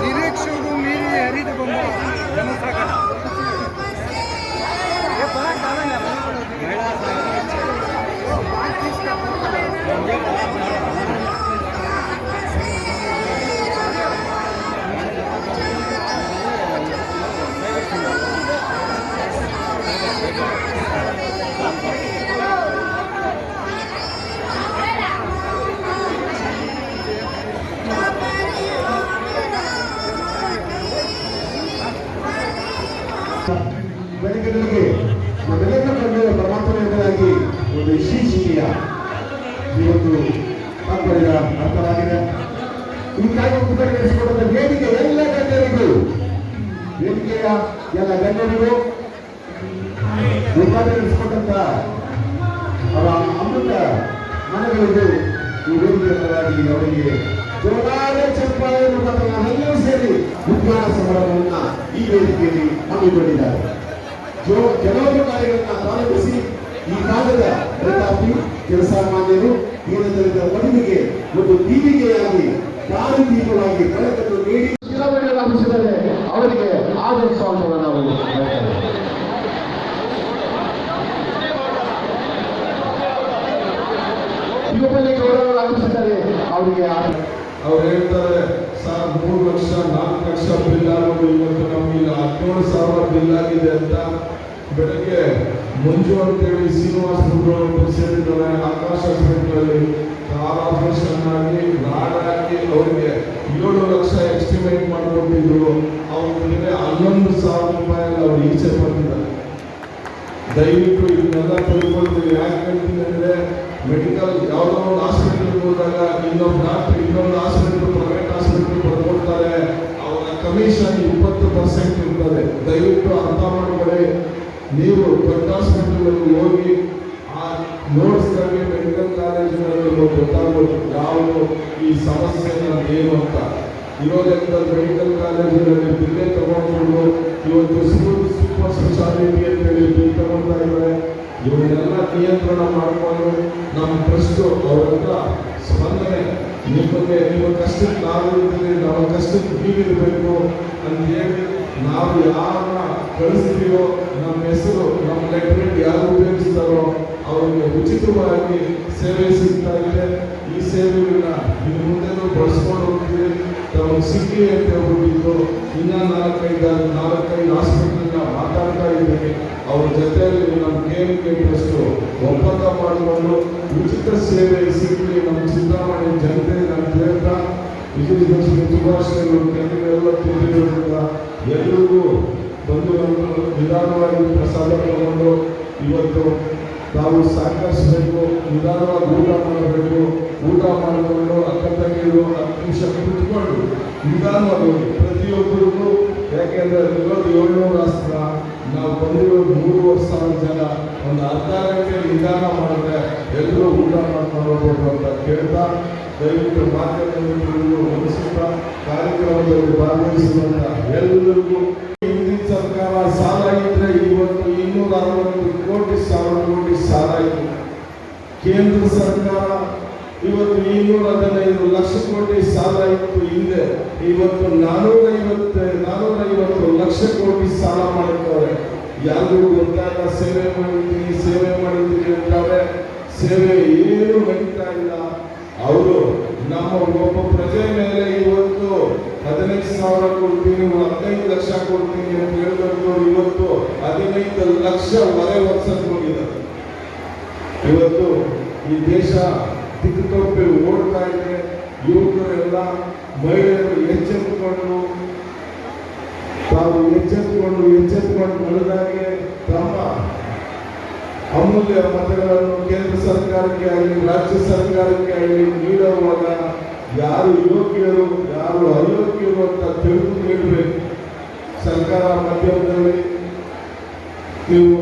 ನಿರೀಕ್ಷೆಗೂ ಮೀರಿ ಹರಿದು ಬಂದ ಜನಸಾಗರ ಬೆಳಗ್ಗೆ ನಮ್ಮೆಲ್ಲ ಕಂಡು ಪರಮಾತ್ಮನಾಗಿ ಒಂದು ಶೀರ್ಷಿಕೆಯ ಇವತ್ತು ತಾತ್ಪರ್ಯ ಅರ್ಥವಾಗಿದೆ. ಈ ಕಾರ್ಯ ಉಪಕರಿಸಿಕೊಂಡ ವೇದಿಕೆ ಎಲ್ಲ ಗಣ್ಯರಿಗೂ ವೇದಿಕೆಯ ಎಲ್ಲ ಗಣ್ಯರಿಗೂ ಉಪಕರಿಸಿಕೊಂಡಂತ ಅವರ ಅಮೃತ ಮನಗಳಿಗೂ ಈ ವೇದಿಕೆಯ ಪರವಾಗಿ ಅವರಿಗೆ ಜೋರಾದ ಚಪ್ಪಾಳೆ ಮುಖಾಂತರ ನಾವೆಲ್ಲರೂ ಸೇರಿ ವಿಜ್ಞಾನ ಸಮಾರಂಭವನ್ನ ಈ ವೇದಿಕೆಯಲ್ಲಿ ಹಮ್ಮಿಕೊಂಡಿದ್ದಾರೆ. ಕೆಲವೊಂದು ಕಾರ್ಯಗಳನ್ನ ಪ್ರಾರಂಭಿಸಿ ಈ ಕಾಲದ ರೈತಾಪಿ ಜನಸಾಮಾನ್ಯರು ದೀನದಲಿತ ಬದುಕಿಗೆ ಒಂದು ದೀಪಿಗೆಯಾಗಿ ದಾರಿದೀಪವಾಗಿ ಬೆಳಕನ್ನು ನೀಡಿ ಹಮ್ಮಿಸಿದರೆ ಅವರಿಗೆ ಆದರ ಸ್ವಾಗತವನ್ನು ನಾವು ಯುವಕರಿಗೆ ಗೌರವ ಹಮ್ಮಿಸಿದರೆ ಅವರಿಗೆ ಅವ್ರು ಹೇಳ್ತಾರೆ ಸರ್ 3 ಲಕ್ಷ 4 ಲಕ್ಷ ಬಿಲ್ ಆಗೋದು ಇವತ್ತು ನಮಗೆ 17,000 ಬಿಲ್ ಆಗಿದೆ ಅಂತ. ಬೆಳಗ್ಗೆ ಮಂಜು ಅಂತೇಳಿ ಶ್ರೀನಿವಾಸ ಪ್ರೆಸಿಡೆಂಟ್ ಆಕಾಶ ಹಾಸ್ಪಿಟಲ್ ಕಾರ್ ಆಪರೇಷನ್ ಆಗಿ ನಾಡ್ ಹಾಕಿ ಅವರಿಗೆ 7 ಲಕ್ಷ ಎಸ್ಟಿಮೇಟ್ ಮಾಡಿಕೊಟ್ಟಿದ್ರು. ಅವ್ರಿಗೆ 11,000 ರೂಪಾಯಿ ಅವ್ರು ಈಚೆ ಬಂದಿದ್ದಾರೆ. ದಯವಿಟ್ಟು ಇದನ್ನೆಲ್ಲ ತಿಳ್ಕೊಳ್ತೀವಿ. ಯಾಕೆ ಹೇಳ್ತೀನಿ ಅಂದರೆ ಮೆಡಿಕಲ್ ಯಾವುದೋ ಒಂದು ಹಾಸ್ಪಿಟಲ್ಗೆ ಹೋದಾಗ ಇನ್ನೊಂದು ಡಾಕ್ಟರ್ ಇನ್ನೊಂದು ಹಾಸ್ಪಿಟಲ್ ಪ್ರೈವೇಟ್ ಹಾಸ್ಪಿಟಲ್ ಬರ್ಕೊಡ್ತಾರೆ. ಅವರ ಕಮಿಷನ್ 20% ಇರ್ತದೆ. ದಯವಿಟ್ಟು ಅರ್ಥ ಮಾಡ್ಕೊಳ್ಳಿ. ನೀವು ದೊಡ್ಡ ಹಾಸ್ಪಿಟಲ್ಗೆ ಹೋಗಿ ಆ ನೋಟ್ಸ್ಗಳಿಗೆ ಮೆಡಿಕಲ್ ಕಾಲೇಜಿನಲ್ಲಿ ಗೊತ್ತಾಗ್ಬೋದು ಯಾವುದು ಈ ಸಮಸ್ಯೆ ಏನು ಅಂತ. ಇರೋದ್ರಿಂದ ಮೆಡಿಕಲ್ ಕಾಲೇಜಿನಲ್ಲಿ ಬಿಲ್ಲೆ ತಗೊಂಡು ಇವತ್ತು ಸೂಪರ್ ಸ್ಪೆಷಾಲಿಟಿ ಅಂತೇಳಿ ಬಿಲ್ ತಗೊಳ್ತಾ ಇದ್ದಾರೆ. ಇವನ್ನೆಲ್ಲ ನಿಯಂತ್ರಣ ಮಾಡಿಕೊಂಡು ನಮ್ಮ ಟ್ರಸ್ಟ್ ಅವರೆಲ್ಲ ಸ್ಪಂದನೆ ನಿಮಗೆ ನಿಮ್ಮ ಕಷ್ಟಕ್ಕೆ ನಾವು ಇರ್ತೀವಿ, ನಮ್ಮ ಕಷ್ಟಕ್ಕೆ ನೀವಿರಬೇಕು ಅಂತ ಹೇಳಿ ನಾವು ಯಾರನ್ನ ಕಳಿಸ್ತೀವೋ ನಮ್ಮ ಹೆಸರು ನಮ್ಮ ಲೆಟರ್ ಯಾರು ಉಪಯೋಗಿಸ್ತಾರೋ ಅವರಿಗೆ ಉಚಿತವಾಗಿ ಸೇವೆ ಸಿಗ್ತಾ ಇದೆ. ಈ ಸೇವೆಗಳನ್ನ ಇನ್ನು ಮುಂದೆನೂ ಬಳಸ್ಕೊಂಡು ಹೋಗ್ತೀವಿ. ತಮಗೆ ಸಿಗ್ಲಿ ಅಂತ ಹೇಳ್ಬಿಟ್ಟಿದ್ದು ಇನ್ನೂ 4-5 ಹಾಸ್ಪಿಟಲ್ನ ಮಾತಾಡ್ತಾ ಇದ್ದೀನಿ. ಅವ್ರ ಜೊತೆಯಲ್ಲಿ ನಮ್ಮ KMK ಟ್ರಸ್ಟ್ ಒಪ್ಪಂದ ಮಾಡಿಕೊಂಡು ಉಚಿತ ಸೇವೆ ಸಿಗಲಿ ನಮ್ಮ ಚಿಂತಾಮಣಿ ಜನತೆ ನಾನು ಹೇಳ್ತಾ ವಿಜಯದಶಮಿ ಶುಭಾಶಯಗಳು ಕೆಲವೆಲ್ಲ ತಿಳಿದಿರೋದ್ರಿಂದ ಎಲ್ಲರಿಗೂ ಬಂದು ನಿಧಾನವಾಗಿ ಪ್ರಸಾದ ತಗೊಂಡು ಇವತ್ತು ನಾವು ಸಹಕರಿಸಬೇಕು. ನಿಧಾನವಾಗಿ ಊಟ ಮಾಡಬೇಕು. ಊಟ ಮಾಡಿಕೊಂಡು ಅಕ್ಕ ತಂಗಿರು 10 ನಿಮಿಷ ಕುತ್ಕೊಂಡು ನಿಧಾನವಾಗಿ ಪ್ರತಿಯೊಬ್ಬರಿಗೂ, ಯಾಕೆಂದರೆ ಇರೋದು 700 ಆಸ್ತ್ರ, ನಾವು ಬಂದಿರೋದು 3,500 ಜನ. ಒಂದು ಅರ್ಧ ಗಂಟೆ ನಿಧಾನ ಮಾಡಿದ್ರೆ ಎಲ್ಲರೂ ಊಟ ಮಾಡ್ಕೊಂಡು ಹೋಗ್ಬೋದು ಅಂತ ಕೇಳ್ತಾ ದಯವಿಟ್ಟು ಮಾಧ್ಯಮಗಳು ಗಮನಿಸುತ್ತಾ ಕಾರ್ಯಕ್ರಮದಲ್ಲಿ ಭಾಗವಹಿಸುವಂತ ಎಲ್ಲರಿಗೂ ಹಿಂದಿನ ಸರ್ಕಾರ ಸಾಲ ಇದ್ರೆ ಇವತ್ತು 260 ಕೋಟಿ ಸಾಲ ಇತ್ತು. ಕೇಂದ್ರ ಸರ್ಕಾರ ಇವತ್ತು 215 ಲಕ್ಷ ಕೋಟಿ ಸಾಲ ಇತ್ತು ಹಿಂದೆ. ಇವತ್ತು 450 ಲಕ್ಷ ಕೋಟಿ ಸಾಲ ಮಾಡಿರ್ತಾರೆ. ಯಾರಿಗೂ ಗೊತ್ತಾಗ ಸೇವೆ ಮಾಡಿದ್ದೀವಿ ಅಂತಾರೆ. ಸೇವೆ ಏನು ನಡೀತಾ ಇಲ್ಲ. ಅವರು ನಮ್ಮ ಒಬ್ಬ ಪ್ರಜೆ ಮೇಲೆ ಇವತ್ತು 15,000 ಕೊಡ್ತೀನಿ 15 ಲಕ್ಷ ಕೊಡ್ತೀನಿ ಅಂತ ಹೇಳ್ಬೇಕು. ಇವತ್ತು 15 ಲಕ್ಷ ವರ್ಷಕ್ಕೆ ಹೋಗಿದ್ದಾರೆ. ಇವತ್ತು ಈ ದೇಶ ದಿಕ್ಕುತಪ್ಪಿ ಓಡ್ತಾ ಇದೆ. ಯುವಕರೆಲ್ಲ ಮಹಿಳೆಯರು ಎಚ್ಚೆತ್ತುಕೊಂಡು ನಡೆದಾಗೆ ತಮ್ಮ ಅಮೂಲ್ಯ ಮತಗಳನ್ನು ಕೇಂದ್ರ ಸರ್ಕಾರಕ್ಕೆ ಆಗಲಿ ರಾಜ್ಯ ಸರ್ಕಾರಕ್ಕೆ ಆಗಲಿ ನೀಡುವಾಗ ಯಾರು ಯೋಗ್ಯರು ಯಾರು ಅಯೋಗ್ಯರು ಅಂತ ತಿಳಿದು ನೀಡಬೇಕು. ಸರ್ಕಾರ ಮಾಧ್ಯಮದಲ್ಲಿ ನೀವು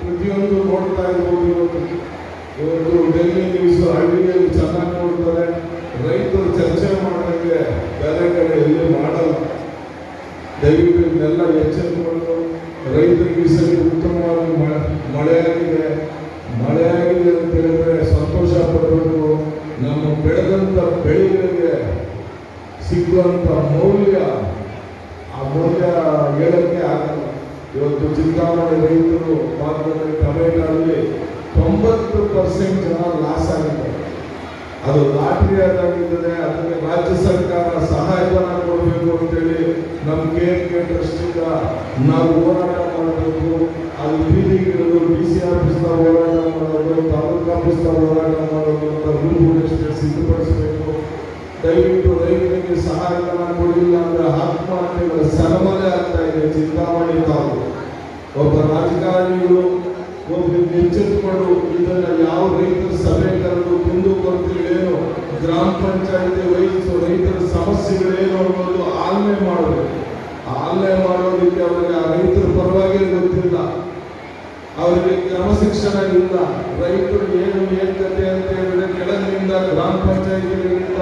ಪ್ರತಿಯೊಂದು ನೋಡ್ತಾ ಇರ್ಬೋದು. ಇವತ್ತು ಡೆಲ್ಲಿ ನ್ಯೂಸ್ ಹಳ್ಳಿಯಲ್ಲಿ ಚೆನ್ನಾಗಿ ನೋಡ್ತಾರೆ. ರೈತರು ಚರ್ಚೆ ಮಾಡಿದಂಗೆ ಬೇರೆ ಕಡೆ ಎಲ್ಲಿ ಮಾಡಲ್ಲ. ದಯವಿಟ್ಟು ಇದನ್ನೆಲ್ಲ ಎಚ್ಚರಿಕೊಂಡು ರೈತರಿಗೆ ಈ ಸರಿ ಉತ್ತಮವಾಗಿ ಮಳೆಯಾಗಿದೆ ಅಂತ ಹೇಳಿದ್ರೆ ಸಂತೋಷ ಪಡಬೇಕು. ನಮ್ಮ ಬೆಳೆದಂಥ ಬೆಳೆಗಳಿಗೆ ಸಿಗುವಂತ ಮೌಲ್ಯ, ಆ ಮೌಲ್ಯ ಹೇಳಕ್ಕೆ ಆಗಲ್ಲ. ಇವತ್ತು ಚಿಂತಾಮಣಿ ರೈತರು ಭಾಗದಲ್ಲಿ ತಮಿಳುನಾಡಲ್ಲಿ 90% ಜನ ಲಾಸ್ ಆಗಿದ್ದಾರೆ. ಅದು ಲಾಟ್ರಿ ಆದಾಗಿದ್ದರೆ ಅದಕ್ಕೆ ರಾಜ್ಯ ಸರ್ಕಾರ ಸಹಾಯಧನ ಕೊಡಬೇಕು ಅಂತೇಳಿ ನಮ್ಮ KMK ಟ್ರಸ್ಟಿಂದ ನಾವು ಹೋರಾಟ ಮಾಡಬೇಕು. ಅದು ಬೀದಿಗಿಡೋದು, DC ಆಫೀಸ್ನ ಹೋರಾಟ ಮಾಡೋದು, ತಾಲೂಕು ಆಫೀಸ್ನ ಹೋರಾಟ ಮಾಡೋದು ಅಂತ ರೂಪುರೇಷೆ ಸಿದ್ಧಪಡಿಸಬೇಕು. ದಯವಿಟ್ಟು ರೈತರಿಗೆ ಸಹಾಯಧನ ಕೊಡಲಿಲ್ಲ ಅಂದ್ರೆ ಆತ್ಮಹತ್ಯೆಗಳ ಸರಮನೆ ಆಗ್ತಾ ಇದೆ ಚಿಂತಾಮಣಿ ತಾಲೂಕು. ಒಬ್ಬ ರಾಜಕಾರಣಿಗಳು ಒಬ್ಬರಿಗೆ ಎಚ್ಚೆತ್ತುಕೊಂಡು ಇದನ್ನ ಯಾವ ರೈತರ ಸಭೆ ಕರೆದು ಕುಂದು ಕೊರತೆಗಳೇನು, ಗ್ರಾಮ ಪಂಚಾಯತಿ ವಹಿಸು ರೈತರ ಸಮಸ್ಯೆಗಳೇನು ಅನ್ನೋದು ಆಲನೆ ಮಾಡಬೇಕು. ಆಲನೆ ಮಾಡೋದಕ್ಕೆ ಅವರಿಗೆ ಆ ರೈತರ ಪರವಾಗಿ ಗೊತ್ತಿಲ್ಲ, ಅವರಿಗೆ ಕ್ರಮಶಿಕ್ಷಣ ಇಲ್ಲ. ರೈತರು ಏನು ಕತೆ ಅಂತ ಹೇಳಿದ್ರೆ ಕೆಳಗಿನಿಂದ ಗ್ರಾಮ ಪಂಚಾಯತಿಗಳಿಂದ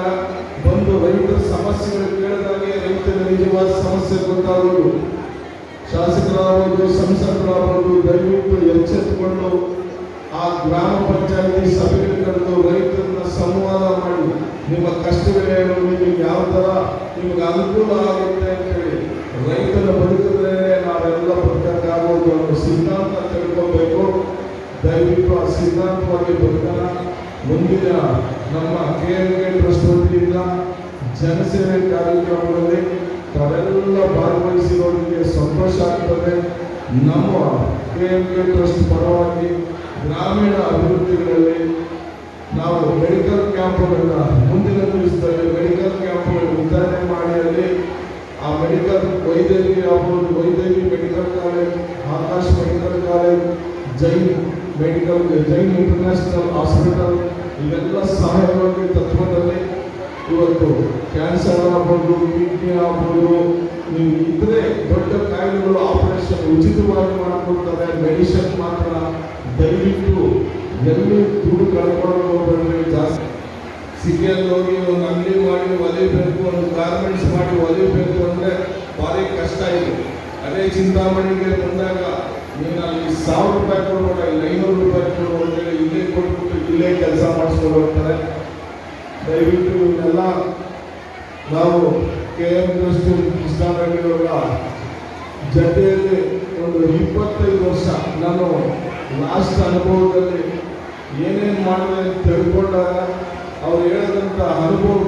ಬಂದು ರೈತರ ಸಮಸ್ಯೆಗಳು ಕೇಳಿದಾಗೆ ರೈತರ ನಿಜವಾದ ಸಮಸ್ಯೆ ಗೊತ್ತಾಗೋದು. ಶಾಸಕರಾಗಬಹುದು, ಸಂಸದರಾಗಬಹುದು, ದಯವಿಟ್ಟು ಎಚ್ಚೆತ್ತುಕೊಂಡು ಆ ಗ್ರಾಮ ಪಂಚಾಯತಿ ಸಭೆಗೆ ಕರೆದು ರೈತರನ್ನ ಸಂವಾದ ಮಾಡಿ ನಿಮ್ಮ ಕಷ್ಟಗಳೇನು, ನಿಮಗೆ ಯಾವ ಥರ ನಿಮಗೆ ಅನುಕೂಲ ಆಗುತ್ತೆ ಅಂತ ಹೇಳಿ ರೈತರ ಬದುಕಿದ್ರೆ ನಾವೆಲ್ಲ ಬದುಕಕ್ಕಾಗೋದು ಅನ್ನೋ ಸಿದ್ಧಾಂತ ತಿಳ್ಕೊಬೇಕು. ದಯವಿಟ್ಟು ಆ ಸಿದ್ಧಾಂತವಾಗಿ ಬದುಕೋಣ. ಮುಂದಿನ ನಮ್ಮ KMK ಟ್ರಸ್ಟ್ ವತಿಯಿಂದ ಜನಸೇವೆ ಕಾರ್ಯಕ್ರಮಗಳಲ್ಲಿ ತಾವೆಲ್ಲ ಭಾಗವಹಿಸಿರೋರಿಗೆ ಸಂತೋಷ ಆಗ್ತದೆ. ನಮ್ಮ KMK ಟ್ರಸ್ಟ್ ಪರವಾಗಿ ಗ್ರಾಮೀಣ ಅಭಿವೃದ್ಧಿಗಳಲ್ಲಿ ನಾವು ಮೆಡಿಕಲ್ ಕ್ಯಾಂಪ್ಗಳನ್ನ ಮುಂದಿನ ದಿವಸದಲ್ಲಿ ಮೆಡಿಕಲ್ ಕ್ಯಾಂಪ್ಗಳು ವಿತರಣೆ ಮಾಡಿ ಅಲ್ಲಿ ಆ ಮೆಡಿಕಲ್ ವೈದ್ಯಕೀಯ ಆಗ್ಬೋದು, ವೈದ್ಯಕೀಯ medical college, Akash medical college, Jain international hospital ಇವೆಲ್ಲ ಸಹಾಯವಾಗಿ ತತ್ವದಲ್ಲಿ ಇವತ್ತು ಕ್ಯಾನ್ಸರ್ ಆಗ್ಬೋದು, ಕಿಡ್ನಿ ಆಗ್ಬೋದು, ನೀವು ಇದ್ರೆ ದೊಡ್ಡ ಕಾಯಿಲೆಗಳು ಆಪರೇಷನ್ ಉಚಿತವಾಗಿ ಮಾಡಿಕೊಡ್ತಾರೆ. ಮೆಡಿಸಿನ್ ಮಾತ್ರ ದಯವಿಟ್ಟು ಎಲ್ಲಿ ದುಡ್ಡು ಕಳ್ಕೊಂಡು ಹೋಗ್ಬೇಡ್ರಿ. ಜಾಸ್ತಿ ಸಿಟಿಯಲ್ಲಿ ಹೋಗಿ ಒಂದು ಅಂಗಡಿ ಮಾಡಿ ಹೊಲಿಬೇಕು, ಒಂದು ಗಾರ್ಮೆಂಟ್ಸ್ ಮಾಡಿ ಹೊಲಿಬೇಕು ಅಂದರೆ ಭಾರಿ ಕಷ್ಟ ಇದೆ. ಅದೇ ಚಿಂತಾಮಣಿಗೆ ಬಂದಾಗ ನೀನು ಅಲ್ಲಿ 1000 ರೂಪಾಯಿ ಕೊಡ್ಬೇಡ, ಇಲ್ಲಿ 500 ರೂಪಾಯಿ ಕೊಡು ಅಂತೇಳಿ ಇಲ್ಲೇ ಕೊಟ್ಬಿಟ್ಟು ಇಲ್ಲೇ ಕೆಲಸ ಮಾಡಿಸ್ಕೊಂಡು ಹೋಗ್ತಾರೆ. ದಯವಿಟ್ಟು ಇವನ್ನೆಲ್ಲ ನಾವು KM ಟ್ರಸ್ಟ್ ಕೃಷ್ಣಾರೆಡ್ಡಿಯವರ ಜೊತೆಯಲ್ಲಿ ಒಂದು 25 ವರ್ಷ ನಾನು ಲಾಸ್ಟ್ ಅನುಭವದಲ್ಲಿ ಏನೇನು ಮಾಡಿದೆ ಅಂತ ತಿಳ್ಕೊಂಡಾಗ ಅವ್ರು ಹೇಳಿದಂಥ ಅನುಭವ,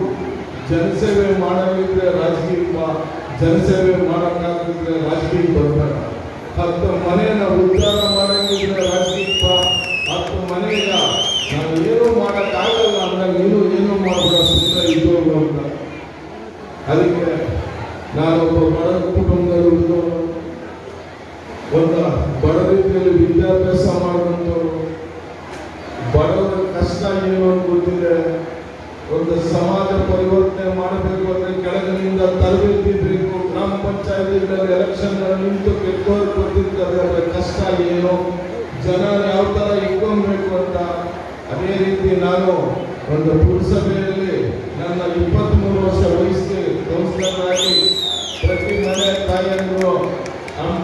ಜನಸೇವೆ ಮಾಡೋದಿದ್ರೆ ರಾಜಕೀಯ ಬಾ, ಜನಸೇವೆ ಮಾಡೋಕ್ಕಾಗಿದ್ರೆ ರಾಜಕೀಯ ಬರ್ಬೇಡ, 10 ಮನೆಯನ್ನ ಉದ್ಧಾರ ಮಾಡೋಂಗಿದ್ರೆ ರಾಜಕೀಯ ಬಾ, 10 ಮನೆಯ ನಾನು ಏನೂ ಮಾಡೋಕ್ಕಾಗಲ್ಲ ಅಂದ್ರೆ ನೀನು ಏನೂ ಮಾಡಬೇಡ, ಸುಮ್ಮನೆ ಇದು ಅಂತ. ಅದಕ್ಕೆ ನಾನೊಬ್ಬ ಬಡ ಕುಟುಂಬದಲ್ಲಿ ಒಂದು ಬಡ ರೀತಿಯಲ್ಲಿ ವಿದ್ಯಾಭ್ಯಾಸ ಮಾಡುವಂಥವ್ರು, ಬಡವರ ಕಷ್ಟ ಏನು ಅಂತ ಗೊತ್ತಿದೆ. ಒಂದು ಸಮಾಜ ಪರಿವರ್ತನೆ ಮಾಡಬೇಕು ಅಂದ್ರೆ ಕೆಳಗಿನಿಂದ ತರಬೇತಿ ಬೇಕು. ಗ್ರಾಮ ಪಂಚಾಯತಿಗಳಲ್ಲಿ ಎಲೆಕ್ಷನ್ ನಿಂತು ಗೆದ್ದವರು ಗೊತ್ತಿರ್ತಾರೆ ಅವರ ಕಷ್ಟ ಏನು, ಜನ ಯಾವ ತರ ಇಟ್ಕೊಬೇಕು ಅಂತ. ಅದೇ ರೀತಿ ನಾನು ಒಂದು ಪುರಸಭೆಯಲ್ಲಿ ನನ್ನ 23 ವರ್ಷ ವಯಸ್ಸಿಗೆ ಕೌನ್ಸಿಲರ್ ಪ್ರತಿ ಮನೆ ತಾಯಿಯಂದ್ರು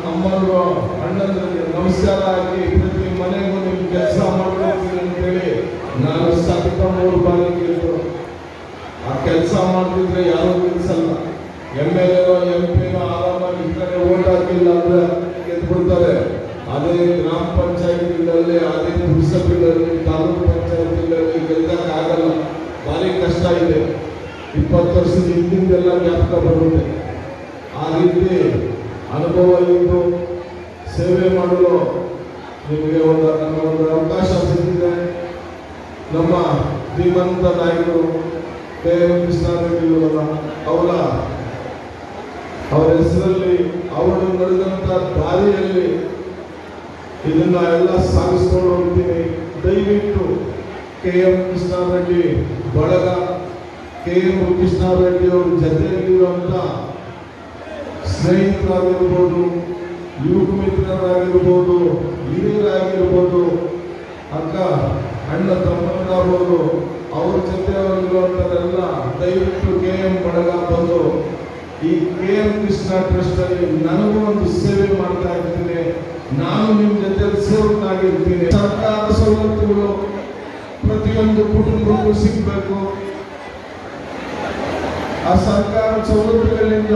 ಅಮ್ಮಂದ್ರು ಅಣ್ಣಂದ್ರಿಗೆ ನಮಸ್ಕಾರ ಹಾಕಿ ಪ್ರತಿ ಮನೆಗೂ ನಿಮ್ಗೆ ಕೆಲಸ ಮಾಡ್ಕೊಡ್ತೀನಿ ಅಂತೇಳಿ ನಾನು 3 ಬಾರಿ ಕೇಳಿದ್ರು. ಆ ಕೆಲಸ ಮಾಡ್ತಿದ್ರೆ ಯಾರು ಕೆಲಸಲ್ಲ. MLA MP ಆರಾಮಾಗಿ ಈ ಕಡೆ ಓಟ್ ಹಾಕಿಲ್ಲ ಅಂದ್ರೆ ಗೆದ್ಬಿಡ್ತಾರೆ. ಅದೇ ಗ್ರಾಮ ಪಂಚಾಯತಿಗಳಲ್ಲಿ, ಅದೇ ಪುರಸಭೆಗಳಲ್ಲಿ, ತಾಲೂಕು ಪಂಚಾಯತಿಗಳಲ್ಲಿ ಗೆಲ್ಲಕ್ಕಾಗಲ್ಲ. ಭಾರಿ ಕಷ್ಟ ಇದೆ. 20 ವರ್ಷದ ಹಿಂದಿಂದೆಲ್ಲ ಜ್ಞಾಪಕ ಬರುತ್ತೆ. ಆ ರೀತಿ ಅನುಭವ ಇದ್ದು ಸೇವೆ ಮಾಡಲು ನಿಮಗೆ ಒಂದು ಅವಕಾಶ ಸಿಕ್ಕಿದೆ. ನಮ್ಮ ಶ್ರೀಮಂತ ನಾಯಕರು KM ಕೃಷ್ಣಾರೆಡ್ಡಿಯವರ ಅವರ ಹೆಸರಲ್ಲಿ ಅವರು ನಡೆದಂಥ ದಾರಿಯಲ್ಲಿ ಇದನ್ನ ಎಲ್ಲ ಸಾಗಿಸ್ಕೊಂಡು ಹೋಗ್ತೀನಿ. ದಯವಿಟ್ಟು KM ಕೃಷ್ಣಾರೆಡ್ಡಿ ಬಳಗ, KM ಕೃಷ್ಣಾರೆಡ್ಡಿ ಅವ್ರ ಜೊತೆಯಲ್ಲಿರುವಂಥ ಸ್ನೇಹಿತರಾಗಿರ್ಬೋದು, ಯುವಕ ಮಿತ್ರರಾಗಿರ್ಬೋದು, ಹಿರಿಯರಾಗಿರ್ಬೋದು, ಅಕ್ಕ ಅಣ್ಣ ತಮ್ಮರಾಗ್ಬೋದು, ಅವ್ರ ಜೊತೆಯಲ್ಲಿರುವಂಥದ್ದೆಲ್ಲ ದಯವಿಟ್ಟು KM ಬಳಗ ಬಂದು ಈ KM ಕೃಷ್ಣ ಟ್ರಸ್ಟ್ ಅಲ್ಲಿ ನನಗೂ ಒಂದು ಸೇವೆ ಮಾಡ್ತಾ ಇರ್ತೀನಿ. ನಾನು ನಿಮ್ಮ ಜೊತೆ ಸೇವಕನಾಗಿರ್ತೀನಿ. ಸರ್ಕಾರ ಸವಲತ್ತುಗಳು ಪ್ರತಿಯೊಂದು ಕುಟುಂಬಕ್ಕೂ ಸಿಗಬೇಕು. ಆ ಸರ್ಕಾರ ಸವಲತ್ತುಗಳಿಂದ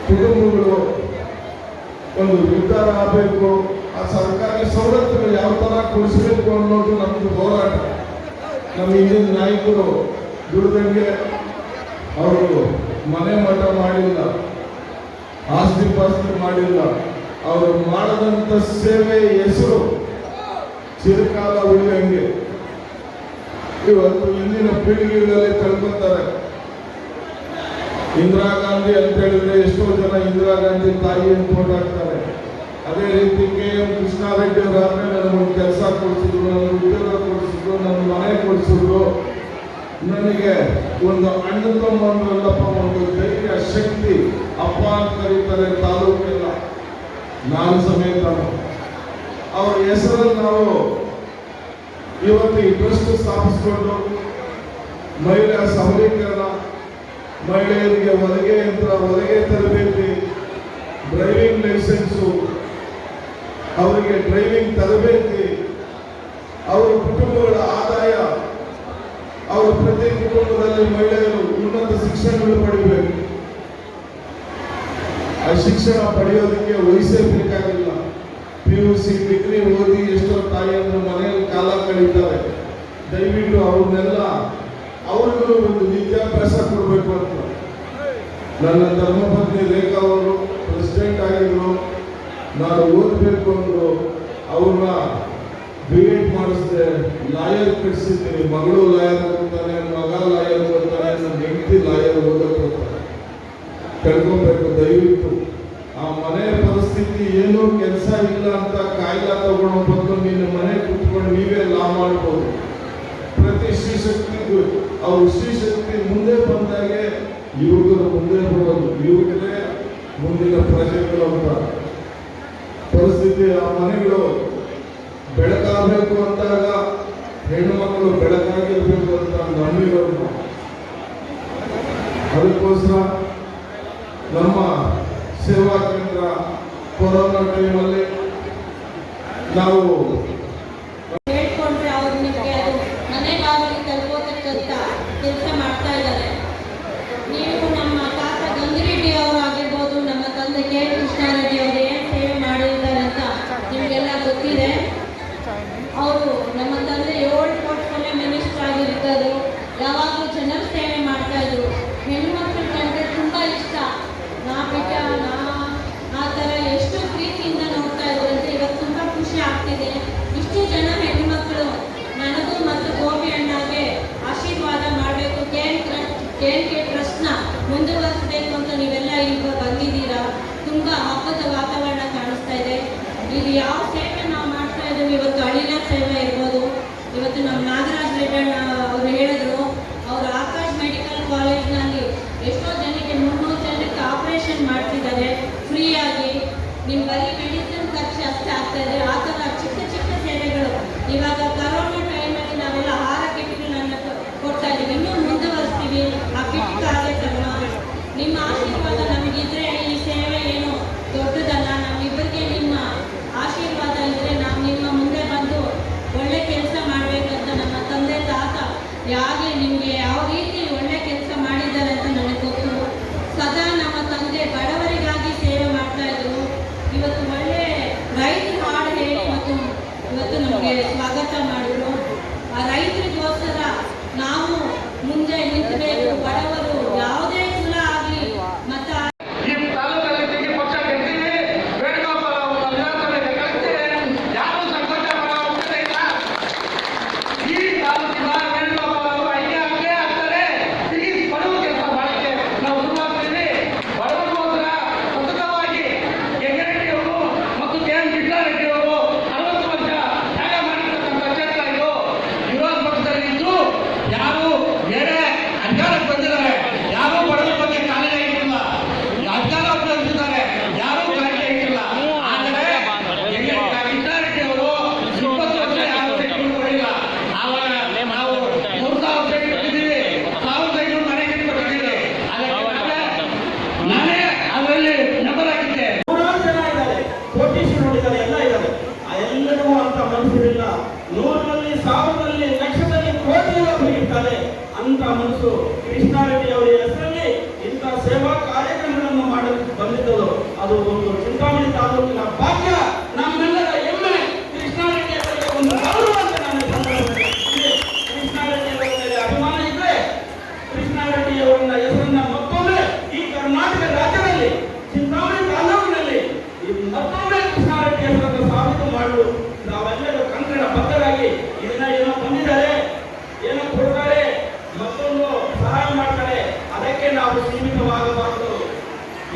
ಕುಟುಂಬಗಳು ಒಂದು ನಿರ್ಧಾರ ಆಗಬೇಕು. ಆ ಸರ್ಕಾರಿ ಸವಲತ್ತುಗಳು ಯಾವ ತರ ಕೊಡಿಸಬೇಕು ಅನ್ನೋದು ನಮ್ದು ಹೋರಾಟ. ನಮ್ಮ ಹಿಂದಿನ ನಾಯಕರು ದುಡ್ದಂಗೆ ಅವರು ಮನೆ ಮಠ ಮಾಡಿಲ್ಲ, ಆಸ್ತಿ ಪಾಸ್ತಿ ಮಾಡಿಲ್ಲ. ಅವರು ಮಾಡದಂತ ಸೇವೆ ಹೆಸರು ಚಿರಕಾಲ ಉಳಿಯಂಗೆ ಇವತ್ತು ಇಂದಿನ ಪೀಳಿಗೆಗಳಲ್ಲಿ ಕಳ್ಕೊತಾರೆ. ಇಂದಿರಾ ಗಾಂಧಿ ಅಂತ ಹೇಳಿದ್ರೆ ಎಷ್ಟೋ ಜನ ಇಂದಿರಾ ಗಾಂಧಿ ತಾಯಿ ಅಂತ ಓಡಾಡ್ತಾರೆ. ಅದೇ ರೀತಿ KM ಕೃಷ್ಣಾರೆಡ್ಡಿ ಅವರಾದ್ಮೇಲೆ ನನಗೊಂದು ಕೆಲಸ ಕೊಡಿಸಿದ್ರು, ನನ್ನ ಉದ್ಯೋಗ ಕೊಡಿಸಿದ್ರು, ನನ್ನ ಮನೆ ಕೊಡಿಸಿದ್ರು. ನನಗೆ ಒಂದು ಅಣ್ಣ ತಮ್ಮಂದ್ರಲ್ಲಪ್ಪ ಒಂದು ಧೈರ್ಯ ಶಕ್ತಿ ಅಪ್ಪ ಅಂತ ಕರೀತಾರೆ ತಾಲೂಕೆಲ್ಲ, ನಾನು ಸಮೇತ. ಅವರ ಹೆಸರಲ್ಲಿ ನಾವು ಇವತ್ತು ಈ ಟ್ರಸ್ಟ್ ಸ್ಥಾಪಿಸಿಕೊಂಡು ಮಹಿಳಾ ಸಬಲೀಕರಣ, ಮಹಿಳೆಯರಿಗೆ ಹೊಲಿಗೆ ಯಂತ್ರ, ಹೊಲಿಗೆ ತರಬೇತಿ, ಡ್ರೈವಿಂಗ್ ಲೈಸೆನ್ಸು, ಅವರಿಗೆ ಡ್ರೈವಿಂಗ್ ತರಬೇತಿ, ಅವರ ಕುಟುಂಬಗಳ ಆದಾಯ, ಅವರು ಪ್ರತಿ ಕುಟುಂಬದಲ್ಲಿ ಮಹಿಳೆಯರು ಉನ್ನತ ಶಿಕ್ಷಣಗಳು ಪಡೆಯಬೇಕು. ಆ ಶಿಕ್ಷಣ ಪಡೆಯೋದಕ್ಕೆ ವಯಸ್ಸೇ ಬೇಕಾಗಿಲ್ಲ. PUC ಡಿಗ್ರಿ ಓದಿ ಎಷ್ಟೋ ತಾಯಿಯಂದ್ರು ಮನೆಯಲ್ಲಿ ಕಾಲ ಕಳೀತಾರೆ. ದಯವಿಟ್ಟು ಅವ್ರನ್ನೆಲ್ಲ ಅವ್ರಿಗೂ ಒಂದು ವಿದ್ಯಾಭ್ಯಾಸ ಕೊಡಬೇಕು ಅಂತ. ನನ್ನ ಧರ್ಮಪತ್ನಿ ರೇಖಾ ಅವರು ಪ್ರೆಸಿಡೆಂಟ್ ಆಗಿದ್ರು, ನಾನು ಓದಬೇಕು ಅಂದ್ರು, ಅವ್ರನ್ನ B.Ed ಮಾಡಿಸಿದೆ, ಲಾಯರ್ ಕಳಿಸಿದ್ದೀನಿ. ಮಗಳು ಲಾಯರ್ ಓದ್ತಾನೆ, ಮಗ ಲಾಯರ್ ಓದ್ತಾನೆ, ನನ್ನ ಹೆಂಡತಿ ಲಾಯರ್ ಓದಕ್ಕೆ ಹೋಗ್ತಾರೆ. ಕಳ್ಕೊಬೇಕು ದಯವಿಟ್ಟು. ಆ ಮನೆ ಪರಿಸ್ಥಿತಿ ಏನು ಕೆಲಸ ಇಲ್ಲ ಅಂತ ಕಾಯ್ದೆ ತಗೊಂಡು ಬಂದು ನೀನು ಮನೆ ಕುತ್ಕೊಂಡು ನೀವೇ ಲಾ ಮಾಡ್ಬೋದು. ಪ್ರತಿ ಶ್ರೀಶಕ್ತಿಗೂ ಅವ್ರು ಶ್ರೀಶಕ್ತಿ ಮುಂದೆ ಬಂದಾಗೆ ಯುವಕರು ಮುಂದೆ ಬರೋದು, ಯುವಕರೇ ಮುಂದಿನ ಪ್ರಜೆಗಳು ಅಂತ ಪರಿಸ್ಥಿತಿ. ಆ ಮನೆಗಳು ಬೆಳಕಾಗಬೇಕು ಅಂದಾಗ ಹೆಣ್ಣು ಮಕ್ಕಳು ಬೆಳಕಾಗಿರ್ಬೇಕು ಅಂತ ನಂಬಿರೋದು. ಅದಕ್ಕೋಸ್ಕರ ನಮ್ಮ ಸೇವಾ ಕೇಂದ್ರ ಕೊರೋನಾ ಟೈಮಲ್ಲಿ ನಾವು ಹೇಳ್ಕೊಂಡ್ರೆ ಅವ್ರು ನಿಮಗೆ ಅದು ಮನೆಗಾಗಲಿ ತಲುಪೋದಕ್ಕಂತ ಕೆಲಸ ಮಾಡ್ತಾ ಇದ್ದಾರೆ. ನೀವು ನಮ್ಮ ತಾತ ಗಂಗಿರೆಡ್ಡಿ ಅವರು ಆಗಿರ್ಬೋದು, ನಮ್ಮ ತಂದೆ KM ಕೃಷ್ಣಾರೆಡ್ಡಿ ಅವರು ಏನು ಸೇವೆ ಮಾಡಿದ್ದಾರೆ ಅಂತ ನಿಮಗೆಲ್ಲ ಗೊತ್ತಿದೆ. ಅವರು ನಮ್ಮ ತಂದೆ 7 ಪೋರ್ಟ್ಫೋಲಿಯೋ ಮಿನಿಸ್ಟರ್ ಆಗಿರ್ತಾರೆ. ಯಾವಾಗಲೂ ಜನರ ಸೇವೆ ಮಾಡ್ತಾ ಇದ್ರು. ಹೆಣ್ಮಕ್ಳು ಕಂಡ್ರೆ ತುಂಬ ಇಷ್ಟ. ಆ ಥರ ಎಷ್ಟು ಪ್ರೀತಿಯಿಂದ ನೋಡ್ತಾ ಇದ್ರು ಅಂತ ಇವತ್ತು ತುಂಬ ಖುಷಿ ಆಗ್ತಿದೆ. ಇಷ್ಟು ಜನ ಹೆಣ್ಮಕ್ಳು ನನಗೂ ಮತ್ತು ಗೋಪಿ ಅಣ್ಣಗೆ ಆಶೀರ್ವಾದ ಮಾಡಬೇಕು, KNK ಟ್ರಸ್ಟ್ನ ಮುಂದುವರಿಸಬೇಕು ಅಂತ ನೀವೆಲ್ಲ ಈಗ ಬಂದಿದ್ದೀರಾ. ತುಂಬ ಹಬ್ಬದ ವಾತಾವರಣ ಕಾಣಿಸ್ತಾ ಇದೆ. ಇದು ಯಾವ ಸೇವೆ ನಾವು ಮಾಡ್ತಾ ಇದ್ದೀವಿ, ಇವತ್ತು ಅಳಿಲ ಸೇವೆ ಇರ್ಬೋದು. ಇವತ್ತು ನಮ್ಮ ನಾಗರಾಜ್ ರೆಡ್ಡಣ್ಣ ಅವರು ಹೇಳಿದ್ರು, ಅವರು ಆಕಾಶ್ ಮೆಡಿಕಲ್ ಕಾಲೇಜ್ನಲ್ಲಿ ಎಷ್ಟೋ ಜನಕ್ಕೆ 300 ಜನಕ್ಕೆ ಆಪರೇಷನ್ ಮಾಡ್ತಿದ್ದಾರೆ ಫ್ರೀಯಾಗಿ. ನಿಮ್ಮ ಬರೀ ಮೆಡಿಸಿನ್ ಖರ್ಚು ಅಷ್ಟೇ ಆಗ್ತಾ ಇದೆ. ಆ ಥರ ಚಿಕ್ಕ ಚಿಕ್ಕ ಸೇವೆಗಳು ಇವಾಗ ಕರೋನಾ ಟೈಮಲ್ಲಿ ನಾವೆಲ್ಲ ಆಹಾರ ಕಿಟ್ಗಳನ್ನು ಕೊಡ್ತಾ ಇದ್ದೀವಿ. ಇನ್ನೂ ಮುಂದುವರಿಸ್ತೀವಿ. ಆ ಕಿಟ್ಗಾಗೇ ತಗೊಂಡು ನಿಮ್ಮ ಆಶೀರ್ವಾದ ನಮಗಿದ್ರೆ ಈ ಸೇವೆ ಏನು ದೊಡ್ಡದಲ್ಲ. ನಮ್ಮಿಬ್ಬರಿಗೆ ನಿಮ್ಮ ಆಶೀರ್ವಾದ ಇದ್ದರೆ ನಾವು ನಿಮ್ಮ ಮುಂದೆ ಬಂದು ಒಳ್ಳೆ ಕೆಲಸ ಮಾಡಬೇಕಂತ ನಮ್ಮ ತಂದೆ ತಾತ ಯಾಕೆ ನಿಮಗೆ ಯಾವ ರೀತಿ ಒಳ್ಳೆ ಕೆಲಸ ಮಾಡಿದ್ದಾರೆ ಅಂತ ನನಗೆ ಗೊತ್ತು. ಸದಾ ನಮ್ಮ ತಂದೆ ಬಡವರಿಗಾಗಿ ಸೇವೆ ಮಾಡ್ತಾ ಇದ್ರು. ಇವತ್ತು ಒಳ್ಳೆ ರೈತರ ಹಾಡು ಹೇಳಿ ಮತ್ತು ಇವತ್ತು ನಮಗೆ ಸ್ವಾಗತ ಮಾಡಿದ್ರು. ಆ ರೈತರಿಗೋಸ್ಕರ ನಾವು ಮುಂದೆ ನಿಂತಬೇಕು. ಬಡವರು ಯಾವುದೇ ಕುಲ ಆಗಲಿ ಮತ್ತು ಈ ತಾಲೂಕಲ್ಲಿ ತೆಗಿ ಪಕ್ಷ ಗೆಲ್ತೀವಿ, ವೇಣುಗೋಪಾಲ್ ಅವರು ವಿಧಾನಸಭೆಗೆ ಕಳಿಸ್ತೀವಿ, ಯಾರು ಸಂಕೋಚ ಮಾಡೋ ಅವಶ್ಯಕತೆ ಇಲ್ಲ. ಈ ತಾಲೂಕಿನ ವೇಣುಗೋಪಾಲ್ ಅವರು ಆಯ್ಕೆ ಆಗ್ತಾರೆ. ಅಂತ ಮನಸ್ಸು ಕೃಷ್ಣಾರೆಡ್ಡಿ ಅವರ ಹೆಸರಲ್ಲಿ ಇಂಥ ಸೇವಾ ಕಾರ್ಯಕ್ರಮಗಳನ್ನು ಮಾಡಲು ಬಂದಿದ್ದಳು. ಅದು ಒಂದು ಚಿಂತಾಮಣಿ ತಾಲೂಕಿನ ಭಾಗ್ಯ, ನಮ್ಮೆಲ್ಲರ ಹೆಮ್ಮೆ. ಕೃಷ್ಣಾರೆಡ್ಡಿ ಅವರಿಗೆ ಒಂದು ಗೌರವ ಅಂತ ನಾನು ಸಂದರ್ಭದಲ್ಲಿ ಕೃಷ್ಣಾರೆಡ್ಡಿ ಅವರ ಮೇಲೆ ಅಭಿಮಾನ ಇದ್ರೆ ಕೃಷ್ಣಾರೆಡ್ಡಿ ಅವರ ಹೆಸರನ್ನ ಮತ್ತೊಮ್ಮೆ ಈ ಕರ್ನಾಟಕ ರಾಜ್ಯದಲ್ಲಿ ಚಿಂತಾಮಣಿ ತಾಲೂಕಿನಲ್ಲಿ ಮತ್ತೊಮ್ಮೆ ಕೃಷ್ಣಾರೆಡ್ಡಿ ಹೆಸರನ್ನು ಸಾಬೀತು ಮಾಡಲು ನಾವೆಲ್ಲರೂ ಕಂಕಣ ಬದ್ಧರಾಗಿ ಇದನ್ನ ಏನೋ ಬಂದಿದ್ದಾರೆ, ಏನೋ ಕೊಡ್ತಾರೆ, ಮತ್ತೊಂದು ಸಹಾಯ ಮಾಡ್ತಾರೆ, ಅದಕ್ಕೆ ನಾವು ಸೀಮಿತವಾಗಬಾರದು.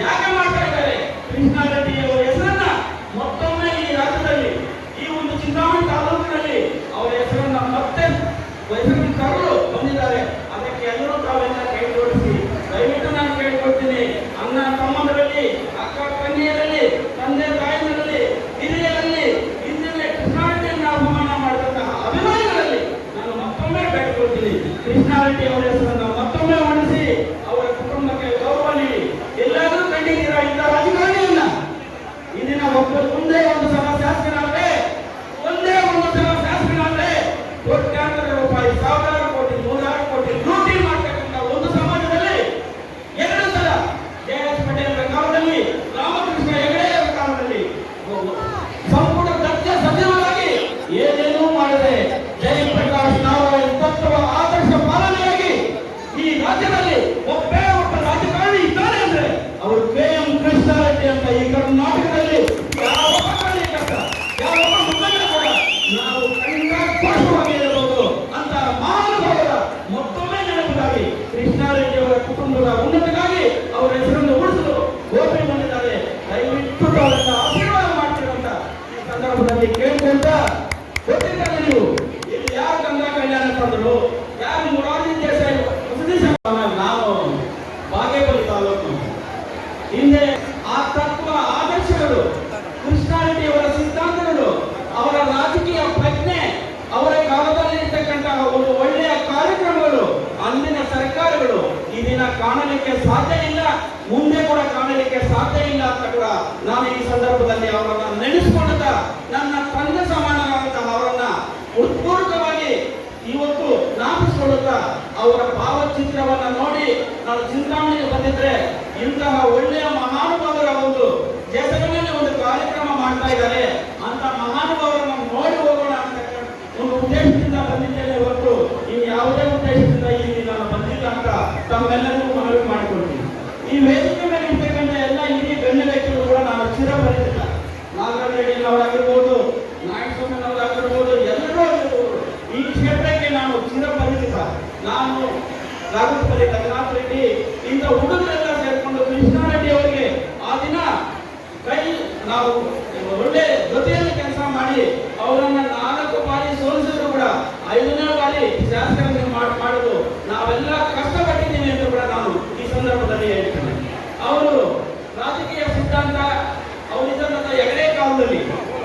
ಯಾಕೆ ಮಾಡ್ತಾ ಇದ್ದಾರೆ? ಕೃಷ್ಣಾರೆಡ್ಡಿ ಅವರ ಹೆಸರನ್ನ ಮತ್ತೊಮ್ಮೆ ಈ ರಾಜ್ಯದಲ್ಲಿ ಈ ಒಂದು ಚಿಂತಾಮಣಿ ತಾಲೂಕಿನಲ್ಲಿ ಅವರ ಹೆಸರನ್ನ ಮತ್ತೆ ಹೆಸರನ್ನು ತರಲು ಬಂದಿದ್ದಾರೆ. ಅದಕ್ಕೆ ಎಲ್ಲರೂ ತಾವೆಲ್ಲ ಕೈ ಜೋಡಿಸಿ ದಯವಿಟ್ಟು ನಾನು ಕೇಳ್ಕೊಳ್ತೀನಿ, ಅಣ್ಣ ತಮ್ಮಂದರಲ್ಲಿ, ಅಕ್ಕ ತಂಗಿಯರಲ್ಲಿ, ತಂದೆ ತಾಯಿಯರಲ್ಲಿ, ಹಿರಿಯರಲ್ಲಿ, ಹಿಂದಿನ ಕೃಷ್ಣಾರೆಡ್ಡಿಯನ್ನು ಅಪಮಾನ ಮಾಡಿದಂತಹ ಅಭಿಮಾನಿಗಳಲ್ಲಿ ನಾನು ಮತ್ತೊಮ್ಮೆ ಬೇಡ್ಕೊಳ್ತೀನಿ, ಕೃಷ್ಣಾರೆಡ್ಡಿ ಅವರ ಹೆಸರನ್ನು ಮತ್ತೊಮ್ಮೆ ಉಳಿಸಿ ಅವರ ಕುಟುಂಬಕ್ಕೆ ಗೌರವ ನೀಡಿ. ಎಲ್ಲಾದರೂ ಕಂಡಿದ್ದೀರಾ ಇಂಥ ರಾಜಕಾರಣಿಯನ್ನ? ಇದನ್ನ ಒಂದೇ ಒಂದು ಸಲ ಶಾಸಕನಾದ್ರೆ, ಒಂದೇ ಒಂದು ಸಲ ಶಾಸಕನಾದ್ರೆ ಕೋಟ್ಯಾಂತರ ರೂಪಾಯಿ, ಸಾವಿರಾರು ಕೋಟಿ, ನೂರಾರು ಕೋಟಿ ಲೂಟಿ ಮಾಡ್ತಕ್ಕಂಥ ಒಂದು ಸಮಾಜದಲ್ಲಿ ಎರಡು ಸಲ ಜೆ.ಎಚ್. ಪಟೇಲ್ ಕಾಲದಲ್ಲಿ, ರಾಮಕೃಷ್ಣ ಹೆಗಡೆ ಅವರ ಕಾಲದಲ್ಲಿ ಸಂಪುಟ ದರ್ಜೆ ಸಚಿವರಾಗಿ ಏನೇನೂ ಮಾಡದೆ ಜಯಪ್ರಕಾಶ್ ನಾರಾಯಣ್ ತತ್ವ ಆದರ್ಶ ಪಾಲನೆಯಾಗಿ ಈ ರಾಜ್ಯದಲ್ಲಿ ಒಬ್ಬ ರಾಜಕಾರಣಿ ಇದ್ದಾರೆ ಅಂದ್ರೆ ಅವರು ಕೆ.ಎಂ. ಕೃಷ್ಣಾರೆಡ್ಡಿ ಅಂತ. ಈ ಕರ್ನಾಟಕದಲ್ಲಿ ಯಾವ ಕಾರ್ಯಕರ್ತ, ಯಾವ ಮುಖಂಡ ಕೂಡ ನಾವು ಘೋಷವಾಗಿ ಇರಬಹುದು ಅಂತ ಮಹಾನುಭಾವರ ಮತ್ತೊಮ್ಮೆ ನೆನಪಿಗಾಗಿ ಕೃಷ್ಣಾರೆಡ್ಡಿ ಅವರ ಕುಟುಂಬದ ಉನ್ನತಿಗಾಗಿ ಅವರ ಹೆಸರನ್ನು ಉಳಿಸಲು ಗೋಪಿ ಬಂದಿದ್ದಾರೆ. ದಯವಿಟ್ಟು ಅವರನ್ನ ಆಶೀರ್ವಾದ ಮಾಡ್ತೀರಂತ ಈ ಸಂದರ್ಭದಲ್ಲಿ ಕೇಳ್ಕೊಂತ, ಗೊತ್ತಿದ್ದಾರೆ ನೀವು ಇಲ್ಲಿ ಯಾರು ಗಂಗಾ ಕಲ್ಯಾಣ ತಂದರು, ಯಾರು ಮುರಾರ್ಜಿ ದೇಸಾಯಿ ವಸತಿ ನಾವು ಬಾಗೇಪಲ್ಲಿ ತಾಲೂಕು ಹಿಂದೆ ಆ ತತ್ವ ಆದರ್ಶಗಳು, ಕೃಷ್ಣಾರೆಡ್ಡಿ ಅವರ ಸಿದ್ಧಾಂತಗಳು, ಅವರ ರಾಜಕೀಯ ಪ್ರಜ್ಞೆ, ಅವರ ಕಾಲದಲ್ಲಿ ಇರ್ತಕ್ಕಂತಹ ಒಂದು ಒಳ್ಳೆಯ ಕಾರ್ಯಕ್ರಮಗಳು ಅಂದಿನ ಸರ್ಕಾರಗಳು ಈ ದಿನ ಕಾಣಲಿಕ್ಕೆ ಸಾಧ್ಯ ಇಲ್ಲ, ಮುಂದೆ ಕೂಡ ಕಾಣಲಿಕ್ಕೆ ಸಾಧ್ಯ ಇಲ್ಲ ಅಂತ ಕೂಡ ನಾನು ಈ ಸಂದರ್ಭದಲ್ಲಿ ಅವರನ್ನ ನೆನೆಸಿಕೊಂಡ ನನ್ನ ತಂದೆ ಸಮಾನರಾದಂತಹ ಅವರನ್ನ ಉತ್ಪೂರ್ವಕವಾಗಿ ಇವತ್ತು ಜ್ಞಾಪಿಸಿಕೊಳ್ಳುತ್ತಾ ಅವರ ಭಾವಚಿತ್ರವನ್ನ ನೋಡಿ ನಾನು ಚಿಂತಾಮಣಿಗೆ ಬಂದಿದ್ರೆ ಇಂತಹ ಒಳ್ಳೆಯ ಮಹಾನುಭಾವರ ಒಂದು ಹೆಸರಿನಲ್ಲಿ ಒಂದು ಕಾರ್ಯಕ್ರಮ ಮಾಡ್ತಾ ಇದ್ದಾರೆ ಅಂತ ಮಹಾನುಭಾವರನ್ನು ನೋಡಿ ಹೋಗೋಣ ಅಂತ ಒಂದು ಉದ್ದೇಶದಿಂದ ಬಂದಿದ್ದೇನೆ ಹೊರತು ಇನ್ನು ಯಾವುದೇ ಉದ್ದೇಶದಿಂದ ಇಲ್ಲಿ ನಾನು ಬಂದಿಲ್ಲ ಅಂತ ತಮ್ಮೆಲ್ಲರಿಗೂ ಮನವಿ ಮಾಡಿಕೊಳ್ತೀನಿ. ಈ ವೇದಿಕೆ ಮೇಲೆ ಇರ್ತಕ್ಕಂಥ ಎಲ್ಲ ಹಿರಿಯ ಗಣ್ಯ ವ್ಯಕ್ತಿಗಳು ಕೂಡ ನಾನು ಚಿರಪರಿಚಿತ. ನಾಗರಾಜ್ ನಾಯಕಸ್ವಾಮಿನವರಾಗಿರ್ಬೋದು, ಎಲ್ಲರೂ ಆಗಿರ್ಬೋದು, ಈ ಕ್ಷೇತ್ರಕ್ಕೆ ನಾನು ಚಿರಪರಿಚಿತ. ನಾನು ರಾಘವಪಲ್ಲಿ ರಘುನಾಥ್ ರೆಡ್ಡಿ ಇಂಥ ಹುಡುಗರೆಲ್ಲ ಸೇರ್ಕೊಂಡು ಕೃಷ್ಣಾರೆಡ್ಡಿ ಅವರಿಗೆ ಆ ದಿನ ನಾವು ಒಳ್ಳೆ ಜೊತೆಯಲ್ಲಿ ಕೆಲಸ ಮಾಡಿ ಅವರನ್ನ 4 ಬಾರಿ ಸೋಲಿಸಿದ್ರು ಕೂಡ 5ನೇ ಬಾರಿ ಶಾಸಕರನ್ನು ಮಾಡೋದು ನಾವೆಲ್ಲ ಕಷ್ಟಪಟ್ಟಿದ್ದೀವಿ ಎಂದು ಕೂಡ ನಾನು ಈ ಸಂದರ್ಭದಲ್ಲಿ ಹೇಳ್ತೇನೆ. ಅವರು ರಾಜಕೀಯ ಸಿದ್ಧಾಂತ ಅವರಿದ್ದಂಥ ಹೆಗಡೆ ಕಾಲದಲ್ಲಿ,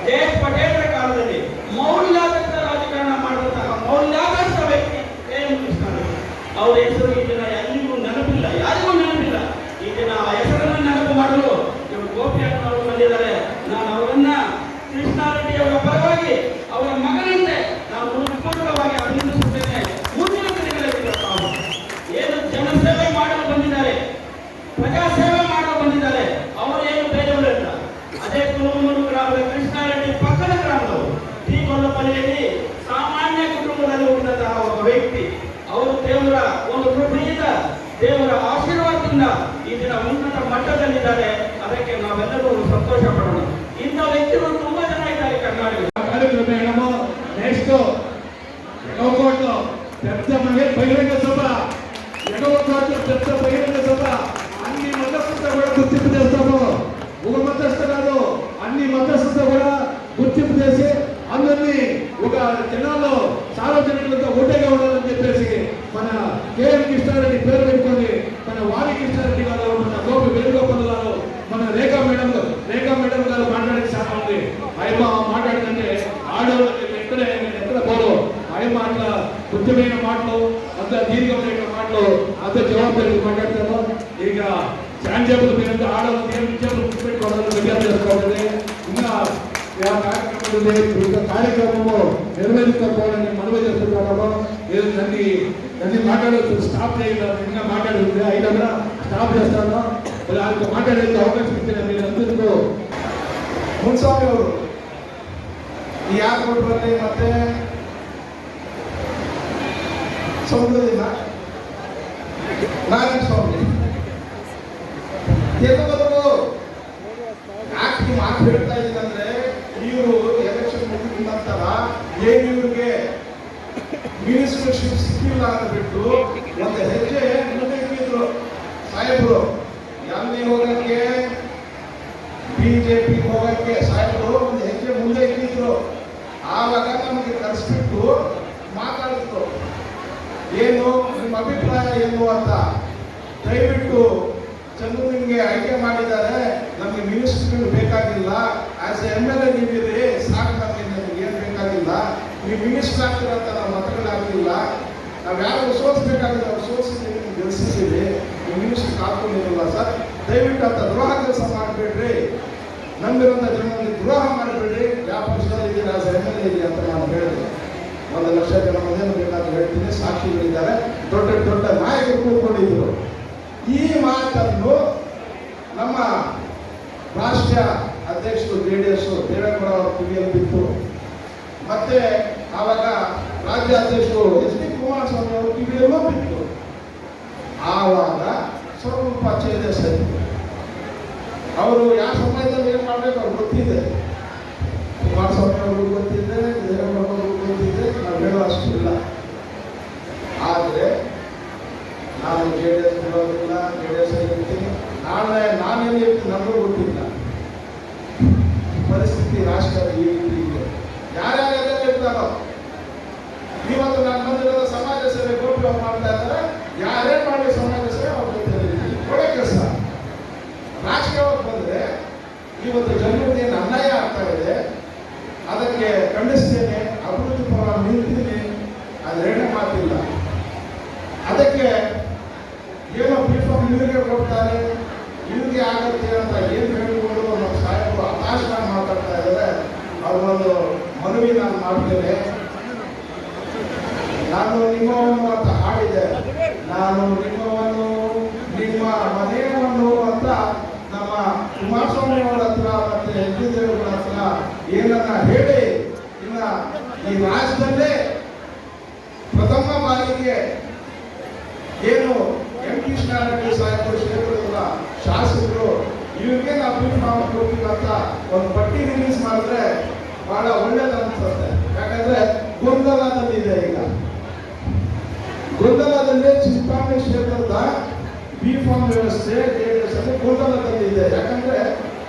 ಜೆ.ಎಚ್. ಪಟೇಲರ ಕಾಲದಲ್ಲಿ ಮೌಲ್ಯಾಧಾರಿತ ರಾಜಕಾರಣ ಮಾಡಿದಂತಹ ಮೌಲ್ಯಾಧಾರಿತ ವ್ಯಕ್ತಿ ಕೆ.ಎಂ. ಕೃಷ್ಣಾರೆಡ್ಡಿ. ಅವರ ಹೆಸರು ಈ ದಿನ ಎಲ್ಲಿಗೂ ನೆನಪಿಲ್ಲ, ಯಾರಿಗೂ ನೆನಪಿಲ್ಲ. ಈ ದಿನ ಆ ಹೆಸರನ್ನು ನೆನಪು ಮಾಡಲು ಇವರು ಗೋಪಿ ಅವರು ಬಂದಿದ್ದಾರೆ. ನಾನು ಅವರನ್ನ ಕೃಷ್ಣಾರೆಡ್ಡಿ ಅವರ ಪರವಾಗಿ ಅವರ ಮಗನಂತೆ ನಾನು ಹೃತ್ಪೂರ್ವಕವಾಗಿ ಅಭಿನಂದಿಸುತ್ತೇನೆ. ಮುಂದಿನ ದಿನಗಳಲ್ಲಿ ತಾವು ಏನು ಜನಸೇವೆ ಮಾಡಲು ಬಂದಿದ್ದಾರೆ, ಪ್ರಜಾಸೇವೆ ಮಾಡಲು ಬಂದಿದ್ದಾರೆ. ಅವರು ಏನು ಬೇರೆಯವರಲ್ಲ, ಅದೇ ಕುರುಮೂರು ಗ್ರಾಮದ ಕೃಷ್ಣಾರೆಡ್ಡಿ ಪಕ್ಕದ ಗ್ರಾಮದವರು. ಈ ಗೊಲ್ಲಪಲ್ಲಿಯಲ್ಲಿ ಸಾಮಾನ್ಯ ಕುಟುಂಬದಲ್ಲಿ ಹುಟ್ಟಿದಂತಹ ಒಬ್ಬ ವ್ಯಕ್ತಿ. ಅವರು ದೇವರ ಒಂದು ಕೃಪೆಯಿಂದ, ದೇವರ ಆಶೀರ್ವಾದದಿಂದ ಈ ದಿನ ಉನ್ನತ ಮಟ್ಟದಲ್ಲಿದ್ದಾರೆ. ಅದಕ್ಕೆ ನಾವೆಲ್ಲರೂ ಸಂತೋಷ ಪಡೋಣ. ಇಂಥ ವ್ಯಕ್ತಿಗಳು ತುಂಬಾ ಜನ ಇದ್ದಾರೆ ಕರ್ನಾಟಕ. కార్యక్రమం నెక్స్ట్ ఎగవకోట్లో పెద్ద బహిరంగ సభ, ఎగవకోట్లో పెద్ద బహిరంగ సభ, అన్ని మతస్థులతో కూడా గుర్తింపు చేస్తాము. ఒక మతస్థు కాదు, అన్ని మతస్థులతో కూడా గుర్తింపు చేసి అందరినీ ఒక జనాల్లో సార్వజనికులతో ఓటేగా ఉండాలని చెప్పేసి మన కే.ఎం. కృష్ణారెడ్డి పేరు పెట్టుకొని మన వారి కృష్ణారెడ్డి గారు, మన గోపి వేణుగోపాల్ గారు, మన రేఖా మేడం గారు మాట్లాడే చాలా ఉంది. ఆయన మాట్లాడుతుంటే ఆడవాళ్ళకి ఎక్కడ పోరు. ఆయన అట్లా ముఖ్యమైన మాటలు, అంత దీర్ఘమైన మాటలు, అంత జవాబుదారీ మాట్లాడతాము. ఇక శాంతి మీరంతా ఆడవాళ్ళకి ఏం విషయాలు గుర్తుపెట్టుకోవడానికి విజ్ఞప్తి చేసుకోవాలి. ఇంకా ಕಾರ್ಯಕ್ರಮವು ನೆರವೇರಿಸಬಹುದನ್ನು ಮನವಿ చేస్తున్నాము. నన్ను మాట్లాడవచ్చు స్టాప్ చేయాలి, ఇంకా మాట్లాడుతుంది అయినా స్టాప్ చేస్తాను. వాళ్ళకి మాట్లాడే అవకాశం ఇచ్చిన మీరందరికీ ಮುನ್ಸ್ವಾಮಿ ಅವರು ಈ ಏರ್ಪೋರ್ಟ್ನಲ್ಲಿ ಮತ್ತೆ ಸಮುದ್ರದಿಂದ ನಾರಾಯಣ ಸ್ವಾಮಿ ಎಲ್ಲವರೆಗೂ ಯಾಕೆ ಮಾತು ಹೇಳ್ತಾ ಇದ್ದೀನಂದ್ರೆ ಇವರು ಎಲೆಕ್ಷನ್ ಮುಗಿದ ನಂತರ ಏನು ಇವ್ರಿಗೆ ಮಿನಿಸ್ಟರ್ಶಿಪ್ ಸಿಕ್ಕಿಲ್ಲ ಅಂತ ಬಿಟ್ಟು ಒಂದು ಹೆಜ್ಜೆ ಮುಂದೆ ಇಟ್ಟಿದ್ರು ಸಾಹೇಬರು. ಎಲ್ಲಿ ಹೋಗಕ್ಕೆ ಬಿಜೆಪಿ ಹೋಗಕ್ಕೆ ಸಾಹೇಬರು ಒಂದು ಹೆಜ್ಜೆ ಮುಂದೆ ಇಟ್ಟಿದ್ರು. ಆವಾಗ ನಮಗೆ ಕರೆಸ್ಬಿಟ್ಟು ಮಾತಾಡಿದ್ರು, ಏನು ನಿಮ್ಮ ಅಭಿಪ್ರಾಯ ಏನು ಅಂತ. ದಯವಿಟ್ಟು ಚಂದ್ರನಿಗೆ ಆಯ್ಕೆ ಮಾಡಿದ್ದಾರೆ, ನಮಗೆ ಮಿನಿಸ್ಟರ್ಗಳು ಬೇಕಾಗಿಲ್ಲ, ಆಸ್ ಎಮ್ ಎಲ್ ಎ ನೀವಿರಿ ಸಾಕು, ನಮಗೆ ನಿಮ್ಗೆ ಏನು ಬೇಕಾಗಿಲ್ಲ, ನೀವು ಮಿನಿಸ್ಟರ್ ಆಗ್ತೀರಂತ ನಾವು ಮತಗಳಾಗಲಿಲ್ಲ, ನಾವು ಯಾರು ಸೋಲಿಸ್ಬೇಕಾಗಿಲ್ಲ ಅವ್ರು ಸೋಲಿಸಿದ್ದೀವಿ, ನೀವು ಗೆಲ್ಸಿದ್ದೀವಿ, ನೀವು ಮಿನಿಸ್ಟರ್ ಕಾಲ್ಕೊಂಡಿರಲ್ಲ ಸರ್, ದಯವಿಟ್ಟು ಅಂತ ದ್ರೋಹ ಕೆಲಸ ಮಾಡಬೇಡ್ರಿ, ನಂಬಿರುವಂಥ ಜನರಲ್ಲಿ ದ್ರೋಹ ಮಾಡಬೇಡ್ರಿ, ಯಾವ ಪಕ್ಷದಲ್ಲಿದ್ದೀರಿ ಆಸ್ ಎಮ್ ಎಲ್ ಎ ಇದೆ ಅಂತ ನಾನು ಹೇಳಿದೆ. 1 ಲಕ್ಷ ಜನ ಮನೇನು ಬೇಕಾದ್ರೆ ಹೇಳ್ತೀನಿ, ಸಾಕ್ಷಿಗಳಿದ್ದಾರೆ, ದೊಡ್ಡ ದೊಡ್ಡ ನಾಯಕರು ಕೂತ್ಕೊಂಡಿದ್ರು. ಈ ಮಾತನ್ನು ನಮ್ಮ ರಾಷ್ಟ್ರೀಯ ಅಧ್ಯಕ್ಷರು JDS ದೇವೇಗೌಡ ಅವರ ಕಿವಿಯಲ್ಲಿ ಬಿತ್ತು. ಮತ್ತೆ ಆವಾಗ ರಾಜ್ಯ ಅಧ್ಯಕ್ಷರು SD ಕುಮಾರಸ್ವಾಮಿ ಅವರ ಕಿವಿಯಲ್ಲೂ ಬಿತ್ತು. ಆವಾಗ ಸ್ವಲ್ಪ ಚೇಂಜಸ್ ಆಯಿತು. ಅವರು ಯಾವ ಸಮಯದಲ್ಲಿ ಏನು ಮಾಡಬೇಕು ಅವ್ರು ಗೊತ್ತಿದೆ, ಕುಮಾರಸ್ವಾಮಿ ಅವ್ರಿಗೂ ಗೊತ್ತಿದೆ, ದೇವೇಗೌಡ ಅವ್ರಿಗೂ ಗೊತ್ತಿದೆ, ನಾವು ಹೇಳೋ ಅಷ್ಟಿಲ್ಲ. ಆದರೆ ನಾನು JDS ಬಿಡೋದಿಲ್ಲ, JDS ಇರ್ತೀನಿ, ನಾಳೆ ನಾನೆಲ್ಲಿ ಇರ್ತೀನಿ ನಮಗೂ ಗೊತ್ತಿಲ್ಲ. ಪರಿಸ್ಥಿತಿ ರಾಷ್ಟ್ರದ ಈ ರೀತಿ ಇದೆ. ಯಾರ್ಯಾರೆಲ್ಲ ಇರ್ತಾರೋ ಇವತ್ತು ನಾನು ಬಂದಿರೋ ಸಮಾಜ ಸೇವೆ ಗೋಪಿ ಅವ್ರು ಮಾಡ್ತಾ ಇದ್ದಾರೆ, ಯಾರೇ ಮಾಡಿ ಸಮಾಜ ಸೇವೆ ಅವ್ರ ಜೊತೆ ಒಳ್ಳೆ ಕೆಲಸ. ರಾಜಕೀಯವಾಗಿ ಬಂದರೆ ಇವತ್ತು ಜನರಿಗೆ ಏನು ಅನ್ಯಾಯ ಆಗ್ತಾ ಇದೆ ಅದಕ್ಕೆ ಖಂಡಿಸ್ತೇನೆ, ಅಭಿವೃದ್ಧಿ ಪರ ನಿಲ್ತೀನಿ, ಅದೇನೇ ಮಾತಿಲ್ಲ. ಅದಕ್ಕೆ ಏನೋ ಪ್ರೀಫಾರ್ಮ್ ಇವ್ರಿಗೆ ಕೊಡ್ತಾರೆ, ಇವ್ರಿಗೆ ಆಗುತ್ತೆ ಅಂತ ಏನು ಹೇಳಿಕೊಂಡು ನಮ್ಮ ಸಾಹೇಬರು ಹತಾಶವಾಗಿ ಮಾತಾಡ್ತಾ ಇದ್ದಾರೆ. ಅವ್ರೊಂದು ಮನವಿ ನಾನು ಮಾಡ್ತೇನೆ. ನಾನು ನಿಮ್ಮವನು ಅಂತ ಹಾಡಿದೆ, ನಾನು ನಿಮ್ಮವನು ನಿಮ್ಮ ಮನೆಯವನು ಅಂತ ನಮ್ಮ ಕುಮಾರಸ್ವಾಮಿ ಅವರ ಹತ್ರ ಮತ್ತೆ HD ದೇವೇಗೌಡ ಹತ್ರ ಏನನ್ನ ಹೇಳಿ ಇನ್ನ ಈ ರಾಜ್ಯದಲ್ಲೇ ಪ್ರಥಮ ಬಾರಿಗೆ ಏನು MP ಕೃಷ್ಣಾರೆಡ್ಡಿ ಸಾಹೇಬರು ಕ್ಷೇತ್ರದ ಶಾಸಕರು ಇವ್ರಿಗೆ ನಾವು ಪ್ರೀಫಾರ್ಮ್ ಕೊಡ್ತೀವಿ ಅಂತ ಒಂದು ಪಟ್ಟಿ ರಿಲೀಸ್ ಮಾಡಿದ್ರೆ ಬಹಳ ಒಳ್ಳೇದು ಅನ್ಸುತ್ತೆ. ಯಾಕಂದ್ರೆ ಗೊಂದಲದಲ್ಲಿದೆ, ಈಗ ಗೊಂದಲದಲ್ಲಿ ಚಿಂತಾಮಣಿ ಕ್ಷೇತ್ರದ B.Pharm ವ್ಯವಸ್ಥೆ JDS ಅಲ್ಲಿ ಗೊಂದಲದಲ್ಲಿದೆ. ಯಾಕಂದ್ರೆ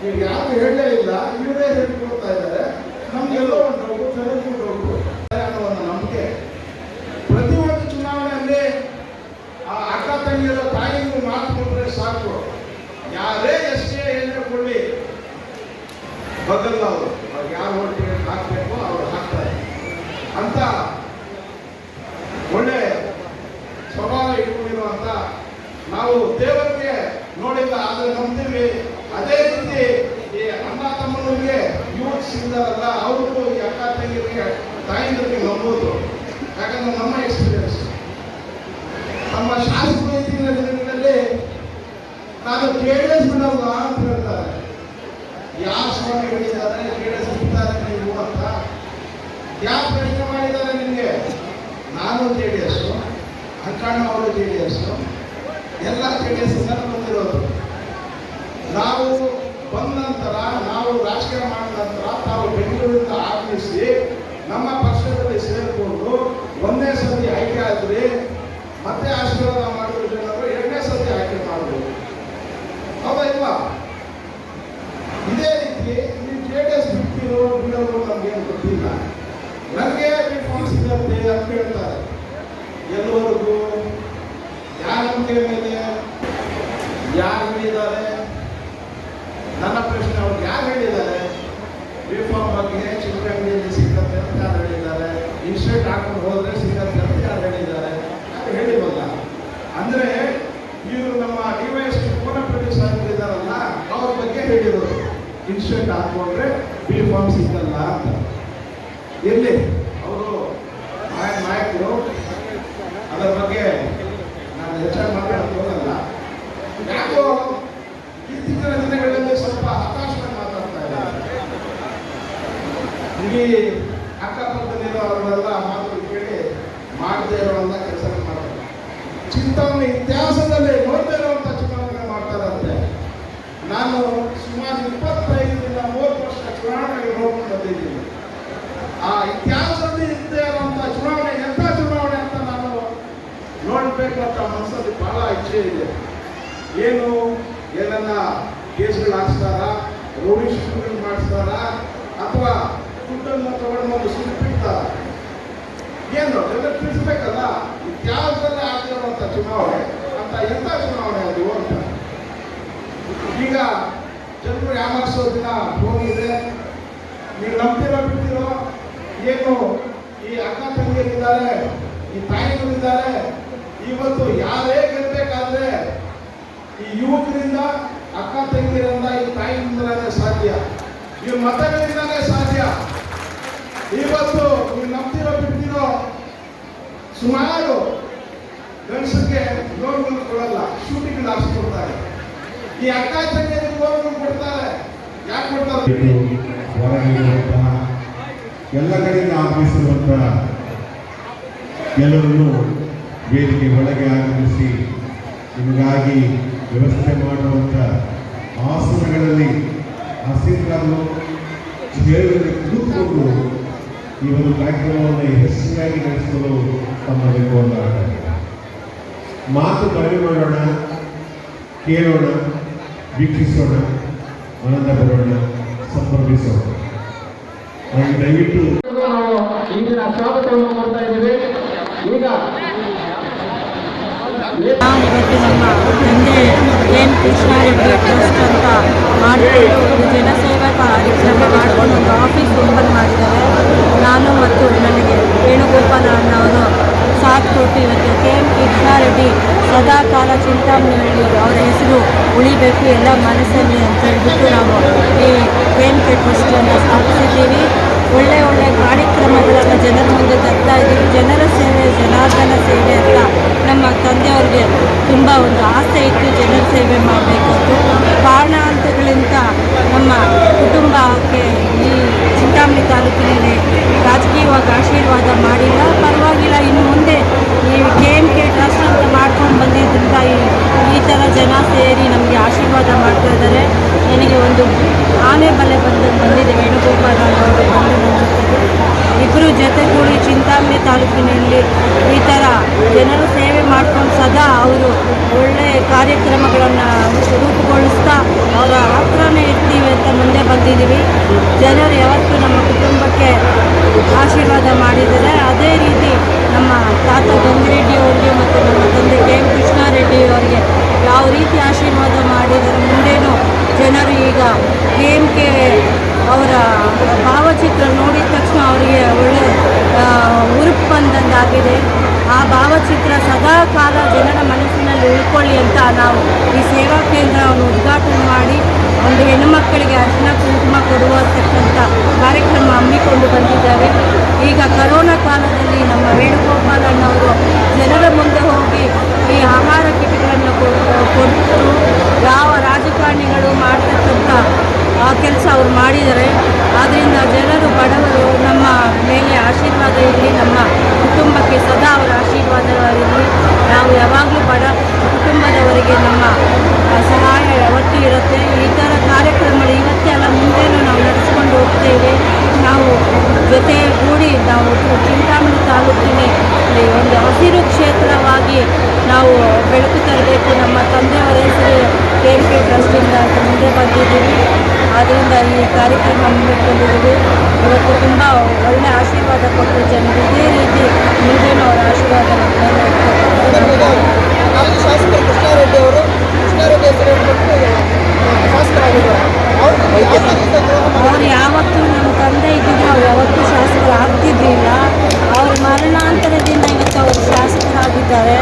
ಈಗ ಯಾರು ಹೇಳಲೇ ಇಲ್ಲ, ಇವರೇ ಹೇಳ್ಕೊಡ್ತಾ ಇದ್ದಾರೆ, ನಮ್ಗೆಲ್ಲೋ ಒಂದು ಡೌಟು, ಜನಕ್ಕೂ ಡೌಟು ಅನ್ನೋ ಒಂದು ನಂಬಿಕೆ. ಪ್ರತಿಯೊಂದು ಚುನಾವಣೆಯಲ್ಲಿ ಆ ಅಕ್ಕ ತಂಗಿಯರ ತಾಯಿಗೂ ಮಾತು ಕೊಟ್ಟರೆ ಸಾಕು, ಯಾರೇ ಎಷ್ಟೇ ಏನೇ ಕೊಡಲಿ ಬದಲ್ಲ, ಅವರು ಯಾರು ಓಟ್ ಹಾಕಬೇಕು ಅವರು ಹಾಕ್ತಾರೆ ಅಂತ ಒಳ್ಳೆ ಸ್ವಭಾವ ಇಟ್ಕೊಂಡಿರುವಂತ ನಾವು ದೇವರಿಗೆ ನೋಡಿಲ್ಲ, ಆದರೆ ನಂಬ್ತೀವಿ. ಅದೇ ರೀತಿ ಈ ಅಣ್ಣ ತಮ್ಮನಿಗೆ ಯೂತ್ ಸಿಗ್ತಾರಲ್ಲ, ಅವ್ರಿಗೂ ಈ ಅಕ್ಕ ತಂಗಿಯರಿಗೆ ತಾಯಿಗಳಿಗೆ ನಂಬೋದು. ಯಾಕಂದ್ರೆ ನಮ್ಮ ಎಕ್ಸ್ಪೀರಿಯನ್ಸ್, ನಮ್ಮ ಶಾಸಕರು ಇದ್ದಿನ ದಿನಗಳಲ್ಲಿ ನಾನು JDS ಬಿಡಲ್ಲ ಅಂತ ಹೇಳ್ತಾರೆ. ಯಾವ ಸ್ವಾಮಿ ಹೇಳಿದ್ದಾರೆ JDS ಬಿಡ್ತಾರೆ ನೀವು ಅಂತ ಯಾವ ಪ್ರಶ್ನೆ ಮಾಡಿದ್ದಾರೆ ನಿಮಗೆ? ನಾನು JDS, ಅಂಕಣ್ಣ ಅವರು JDS, ಎಲ್ಲ JDS ಬಂದಿರೋದು. ನಾವು ಬಂದ ನಂತರ, ನಾವು ರಾಜಕೀಯ ಮಾಡಿದ ನಂತರ ತಾವು ಬೆಂಗಳೂರಿಂದ ಆಗಮಿಸಿ ನಮ್ಮ ಪಕ್ಷದಲ್ಲಿ ಸೇರಿಕೊಂಡು 1ನೇ ಸತಿ ಆಯ್ಕೆ ಆದ್ರಿ, ಮತ್ತೆ ಆಶೀರ್ವಾದ ಮಾಡಿದ್ರು ಜನರು 2ನೇ ಸತಿ ಆಯ್ಕೆ ಮಾಡಬಹುದು. ಹೌದಾ ಇಲ್ವಾ? ಇದೇ ರೀತಿ ನೀವು JDS ಬಿಟ್ಟಿರೋ ಬಿಡೋರು ನಮ್ಗೇನು ಗೊತ್ತಿಲ್ಲ. ನನಗೆ B.Pharm ಸಿಗುತ್ತೆ ಅಂತ ಹೇಳ್ತಾರೆ. ಎಲ್ಲವರೆಗೂ ಯಾರ ನಂಬಿಕೆ ಮೇಲೆ ಯಾರು ಹೇಳಿದ್ದಾರೆ? ನನ್ನ ಪ್ರಶ್ನೆ, ಅವ್ರು ಯಾರು ಹೇಳಿದ್ದಾರೆ? B.Pharm ಬಗ್ಗೆ ಚಿಕ್ಕರಂಗಡಿಯಲ್ಲಿ ಸಿಗುತ್ತೆ ಅಂತ ಯಾರು ಹೇಳಿದ್ದಾರೆ? ಇನ್ಸ್ಟೇಟ್ ಹಾಕೊಂಡು ಹೋದ್ರೆ ಸಿಗುತ್ತೆ ಅಂತ ಯಾರು ಹೇಳಿದ್ದಾರೆ? ಯಾರು ಹೇಳಿವಲ್ಲ. ಅಂದ್ರೆ ಇವರು ನಮ್ಮ DYSP ಕೋನಪ್ರದೇಶ ಇದ್ದಾರಲ್ಲ, ಅವ್ರ ಬಗ್ಗೆ ಹೇಳಿರೋದು. ಇನ್ಸ್ಟೇಟ್ ಹಾಕೊಂಡ್ರೆ B.Pharm ಸಿಗಲ್ಲ ಹೆಚ್ಚಾಗಿ ಮಾತಾಡೋಲ್ಲ. ಯಾಕೋ ಇತ್ತೀಚಿನ ದಿನಗಳಲ್ಲಿ ಸ್ವಲ್ಪ ಹತಾಶವಾಗಿ ಮಾತಾಡ್ತಾ ಇದ್ದಾರೆ. ಈ ಅಕ್ಕಪಕ್ಕದಲ್ಲಿರೋ ಅವರೆಲ್ಲ ಮಾತು ಕೇಳಿ ಮಾಡದೇ ಇರುವಂತ ಕೆಲಸ ಮಾಡ್ತಾರೆ. ಚಿಂತಾಮಣಿ ಇತಿಹಾಸದಲ್ಲಿ ನೋಡದೇ ಇರುವಂತ ಚುನಾವಣೆ ಮಾಡ್ತಾರಂತೆ. ನಾನು ಸುಮಾರು 25ರಿಂದ 30 ವರ್ಷ ಚುನಾವಣೆಗೆ ನೋಡ್ಕೊಂಡು ಬಂದಿದ್ದೀನಿ. ಆ ಇತಿಹಾಸದಲ್ಲಿ ಇದ್ದೇ ಇರುವಂತ ಚುನಾವಣೆ ಎಂಥ ಚುನಾವಣೆ ಅಂತ ನಾನು ನೋಡ್ಬೇಕು ಅಂತ ಮನಸ್ಸಲ್ಲಿ ಬಹಳ ಇಚ್ಛೆ ಇದೆ. ಏನು ಏನನ್ನ ಕೇಸ್ಗಳು ಹಾಕ್ಸ್ತಾರ, ರೌಡಿ ಶೀಟ್ಗಳು ಮಾಡಿಸ್ತಾರ, ಅಥವಾ ದುಡ್ಡನ್ನು ತಗೊಂಡು ಸುಟ್ಟಿರ್ತಾರ. ಏನು ಎಲ್ಲ ತಿಳಿಸ್ಬೇಕಲ್ಲ. ಇತಿಹಾಸದಲ್ಲಿ ಆಗಿರುವಂತ ಚುನಾವಣೆ ಅಂತ ಎಂಥ ಚುನಾವಣೆ ಅದು ಅಂತ ಈಗ ಜನರು ಯಾಮಾರಿಸೋ ದಿನ ಹೋಗಿದೆ. ನೀವು ನಂಬ್ತಿರೋ ಬಿಡ್ತಿರೋ ಏನು ಈ ಅಕ್ಕ ತಂಗಿಯರಿದ್ದಾರೆ, ಈ ತಾಯಿಗಳಿದ್ದಾರೆ. ಇವತ್ತು ಯಾರೇ ಗೆಲ್ಬೇಕಾದ್ರೆ ಈ ಯುವಕರಿಂದ, ಅಕ್ಕ ತಂಗಿಯರಿಂದ, ಈ ತಾಯಿಯಿಂದಲೇ ಸಾಧ್ಯ. ಈ ಮತಗಳಿಂದಲೇ ಸಾಧ್ಯ. ಇವತ್ತು ನೀವು ನಂಬ್ತಿರೋ ಬಿಡ್ತಿರೋ ಸುಮಾರು ಗಂಡಸರಿಗೆ ಲೋನ್ಗಳು ಕೊಡಲ್ಲ, ಶೂಟಿಂಗ್ ಹಾಕ್ಸ್ಕೊಡ್ತಾರೆ. ಈ ಅಕ್ಕ ತಂಗಿಯರಿಗೆ ಲೋನ್ಗಳು ಕೊಡ್ತಾರೆ. ಯಾಕೆ ಕೊಡ್ತಾರೆ? ಹೊರಗಿರುವಂತಹ ಎಲ್ಲ ಕಡೆಯಿಂದ ಆಗಮಿಸಿರುವಂತಹ ಎಲ್ಲರನ್ನು ವೇದಿಕೆ ಒಳಗೆ ಆಗಮಿಸಿ ನಿಮಗಾಗಿ ವ್ಯವಸ್ಥೆ ಮಾಡುವಂಥ ಆಸನಗಳಲ್ಲಿ ಆಸೀನರಾಗಲು ಚೇರುಗಳಲ್ಲಿ ಕೂತ್ಕೊಂಡು ಈ ಒಂದು ಕಾರ್ಯಕ್ರಮವನ್ನು ಯಶಸ್ವಿಯಾಗಿ ನಡೆಸಲು ತಮ್ಮ ಬೇಕು ಮಾತು ಕಡಿಮೆ ಮಾಡೋಣ, ಕೇಳೋಣ, ವೀಕ್ಷಿಸೋಣ, ಆನಂದ ಬರೋಣ, ಸಂಭ್ರಮಿಸೋಣ. ದಯವಿಟ್ಟು ನಾವು ಈಗಿನ ಸ್ವಾಗತವನ್ನು ಮಾಡ್ತಾ ಇದ್ದೀವಿ. ಈಗ ಇವತ್ತು ನಮ್ಮ ತಂದೆ ಎನ್ ಕೃಷ್ಣಾರೆಡ್ಡಿ ಟ್ರಸ್ಟ್ ಅಂತ ಮಾಡಿಕೊಂಡು ಒಂದು ಜನಸೇವಾ ಕಾರ್ಯಕ್ರಮ ಮಾಡಿಕೊಂಡು ಒಂದು ಆಫೀಸ್ ಓಪನ್ ಮಾಡಿದ್ದಾರೆ. ನಾನು ಮತ್ತು ನನಗೆ ವೇಣುಗೋಪಾಲ ಅನ್ನೋರು ಸಾಥ್ ಕೊಟ್ಟು ಇವತ್ತು KM ಕೃಷ್ಣಾರೆಡ್ಡಿ ಸದಾ ಕಾಲ ಚಿಂತಾಮಣಿಯಲ್ಲಿ ಅವರ ಹೆಸರು ಉಳಿಬೇಕು ಎಲ್ಲ ಮನಸ್ಸಲ್ಲಿ ಅಂತ ಹೇಳ್ಬಿಟ್ಟು ನಾವು ಈ KMK ಟ್ರಸ್ಟನ್ನು ಸ್ಥಾಪಿಸಿದ್ದೀವಿ. ಒಳ್ಳೆ ಒಳ್ಳೆ ಕಾರ್ಯಕ್ರಮಗಳನ್ನು ಜನರ ಮುಂದೆ ತರ್ತಾ ಇದ್ದೀವಿ. ಜನರ ಸೇವೆ ಜನಾರ್ದನ ಸೇವೆ ಅಂತ ನಮ್ಮ ತಂದೆಯವ್ರಿಗೆ ತುಂಬ ಒಂದು ಆಸೆ ಇತ್ತು, ಜನರ ಸೇವೆ ಮಾಡಬೇಕಂತ. ಕಾರಣಾಂತರಗಳಿಂದ ನಮ್ಮ ಕುಟುಂಬಕ್ಕೆ ಈ ಚಿಂತಾಮಣಿ ತಾಲೂಕಿನಲ್ಲಿ ರಾಜಕೀಯವಾಗಿ ಆಶೀರ್ವಾದ ಮಾಡಿಲ್ಲ. ಪರವಾಗಿಲ್ಲ, ಇನ್ನು ಮುಂದೆ ಈ KMK ಟ್ರಸ್ಟ್ ಅಂತ ಮಾಡ್ಕೊಂಡು ಬಂದಿದ್ದರಿಂದ ಈ ಥರ ಜನ ಸೇರಿ ನಮಗೆ ಆಶೀರ್ವಾದ ಮಾಡ್ತಾ ಇದ್ದಾರೆ. ನನಗೆ ಒಂದು ಆನೆ ಬಲೆ ಬಂದಿದೆ. ವೇಣುಗೋಪಾಲ ಅವರು ಇಬ್ಬರು ಜೊತೆಗೂಡಿ ಚಿಂತಾಮಣಿ ತಾಲೂಕಿನಲ್ಲಿ ಈ ಥರ ಜನರ ಸೇವೆ ಮಾಡ್ಕೊಂಡು ಸದಾ ಅವರು ಒಳ್ಳೆಯ ಕಾರ್ಯಕ್ರಮಗಳನ್ನು ರೂಪುಗೊಳಿಸ್ತಾ ಅವರ ಹತ್ರನೇ ಇರ್ತೀವಿ ಅಂತ ಮುಂದೆ ಬಂದಿದ್ದೀವಿ. ಜನರು ಯಾವತ್ತೂ ನಮ್ಮ ಕುಟುಂಬಕ್ಕೆ ಆಶೀರ್ವಾದ ಮಾಡಿದ್ದಾರೆ. ಅದೇ ರೀತಿ ನಮ್ಮ ತಾತ ಗಂಗಿರೆಡ್ಡಿ ಅವರಿಗೆ ಮತ್ತು ನಮ್ಮ ತಂದೆ KM ಕೃಷ್ಣಾರೆಡ್ಡಿ ಅವರಿಗೆ ಯಾವ ರೀತಿ ಆಶೀರ್ವಾದ ಮಾಡಿದರೆ ಮುಂದೇನು ಜನರು ಈಗ KMK ಅವರ ಭಾವಚಿತ್ರ ನೋಡಿದ ತಕ್ಷಣ ಅವರಿಗೆ ಒಳ್ಳೆ ಉರುಪು ಬಂದಂತಾಗಿದೆ. ಆ ಭಾವಚಿತ್ರ ಸದಾ ಕಾಲ ಜನರ ಮನಸ್ಸಿನಲ್ಲಿ ಉಳ್ಕೊಳ್ಳಿ ಅಂತ ನಾವು ಈ ಸೇವಾ ಕೇಂದ್ರವನ್ನು ಉದ್ಘಾಟನೆ ಮಾಡಿ ಒಂದು ಹೆಣ್ಣುಮಕ್ಕಳಿಗೆ ಅರಿಶಿನ ಕುಂಕುಮ ಕೊಡುವತಕ್ಕಂಥ ಕಾರ್ಯಕ್ರಮ ಹಮ್ಮಿಕೊಂಡು ಬಂದಿದ್ದೇವೆ. ಈಗ ಕರೋನಾ ಕಾಲದಲ್ಲಿ ನಮ್ಮ ವೇಣುಗೋಪಾಲಣ್ಣವರು ಜನರ ಮುಂದೆ ಹೋಗಿ ಈ ಆಹಾರ ಕಿಟ್ಗಳನ್ನು ಕೊಟ್ಟು ಯಾವ ರಾಜಕಾರಣಿಗಳು ಮಾಡ್ತಕ್ಕಂಥ ಆ ಕೆಲಸ ಅವರು ಮಾಡಿದ್ದಾರೆ. ಆದ್ದರಿಂದ ಜನರು ಬಡವರು ನಮ್ಮ ಮೇಲೆ ಆಶೀರ್ವಾದ ಇರಲಿ, ನಮ್ಮ ಕುಟುಂಬಕ್ಕೆ ಸದಾ ಅವರ ಆಶೀರ್ವಾದ ಇರಲಿ. ನಾವು ಯಾವಾಗಲೂ ಬಡ ಕುಟುಂಬದವರಿಗೆ ನಮ್ಮ ಸಹಾಯ ಯಾವತ್ತೂ ಇರುತ್ತೆ. ಈ ಥರ ಕಾರ್ಯಕ್ರಮಗಳು ಇವತ್ತೇ ಅಲ್ಲ ಮುಂದೇನೂ ನಾವು ನಡೆಸ್ಕೊಂಡು ಹೋಗ್ತೇವೆ. ನಾವು ಜೊತೆಗೂಡಿ ನಾವು ಚಿಂತಾಮಣಿ ತಾಲೂಕಿನಲ್ಲಿ ಒಂದು ಹಸಿರು ಕ್ಷೇತ್ರವಾಗಿ ನಾವು ಬೆಳಕು ತರಬೇಕು. ನಮ್ಮ ತಂದೆಯವರ ಹೆಸರು KMK ಟ್ರಸ್ಟಿಂದ ಅಂತ ಮುಂದೆ ಬಂದಿದ್ದೀವಿ. ಆದ್ದರಿಂದ ಈ ಕಾರ್ಯಕ್ರಮ ಹಮ್ಮಿಕೊಂಡಿದ್ದೀವಿ. ಇವತ್ತು ತುಂಬ ಒಳ್ಳೆಯ ಆಶೀರ್ವಾದ ಕೊಟ್ಟು ಜನರು ಇದೇ ರೀತಿ ಮುಂದೇನು ಅವರ ಆಶೀರ್ವಾದ ಶಾಸಕರು ಕೃಷ್ಣಾರೆಡ್ಡಿ ಅವರು ಹೆಸರು ಶಾಸಕರಾಗಿದ್ದಾರೆ. ಅವ್ರು ಯಾವತ್ತೂ ನಮ್ಮ ತಂದೆ ಇದ್ದಿದ್ರು ಅವ್ರು ಯಾವತ್ತೂ ಶಾಸಕರು ಆಗ್ತಿದ್ದಿಲ್ಲ. ಅವ್ರ ಮರಣಾಂತರದಿಂದ ಇವತ್ತು ಅವರು ಶಾಸಕರಾಗಿದ್ದಾರೆ.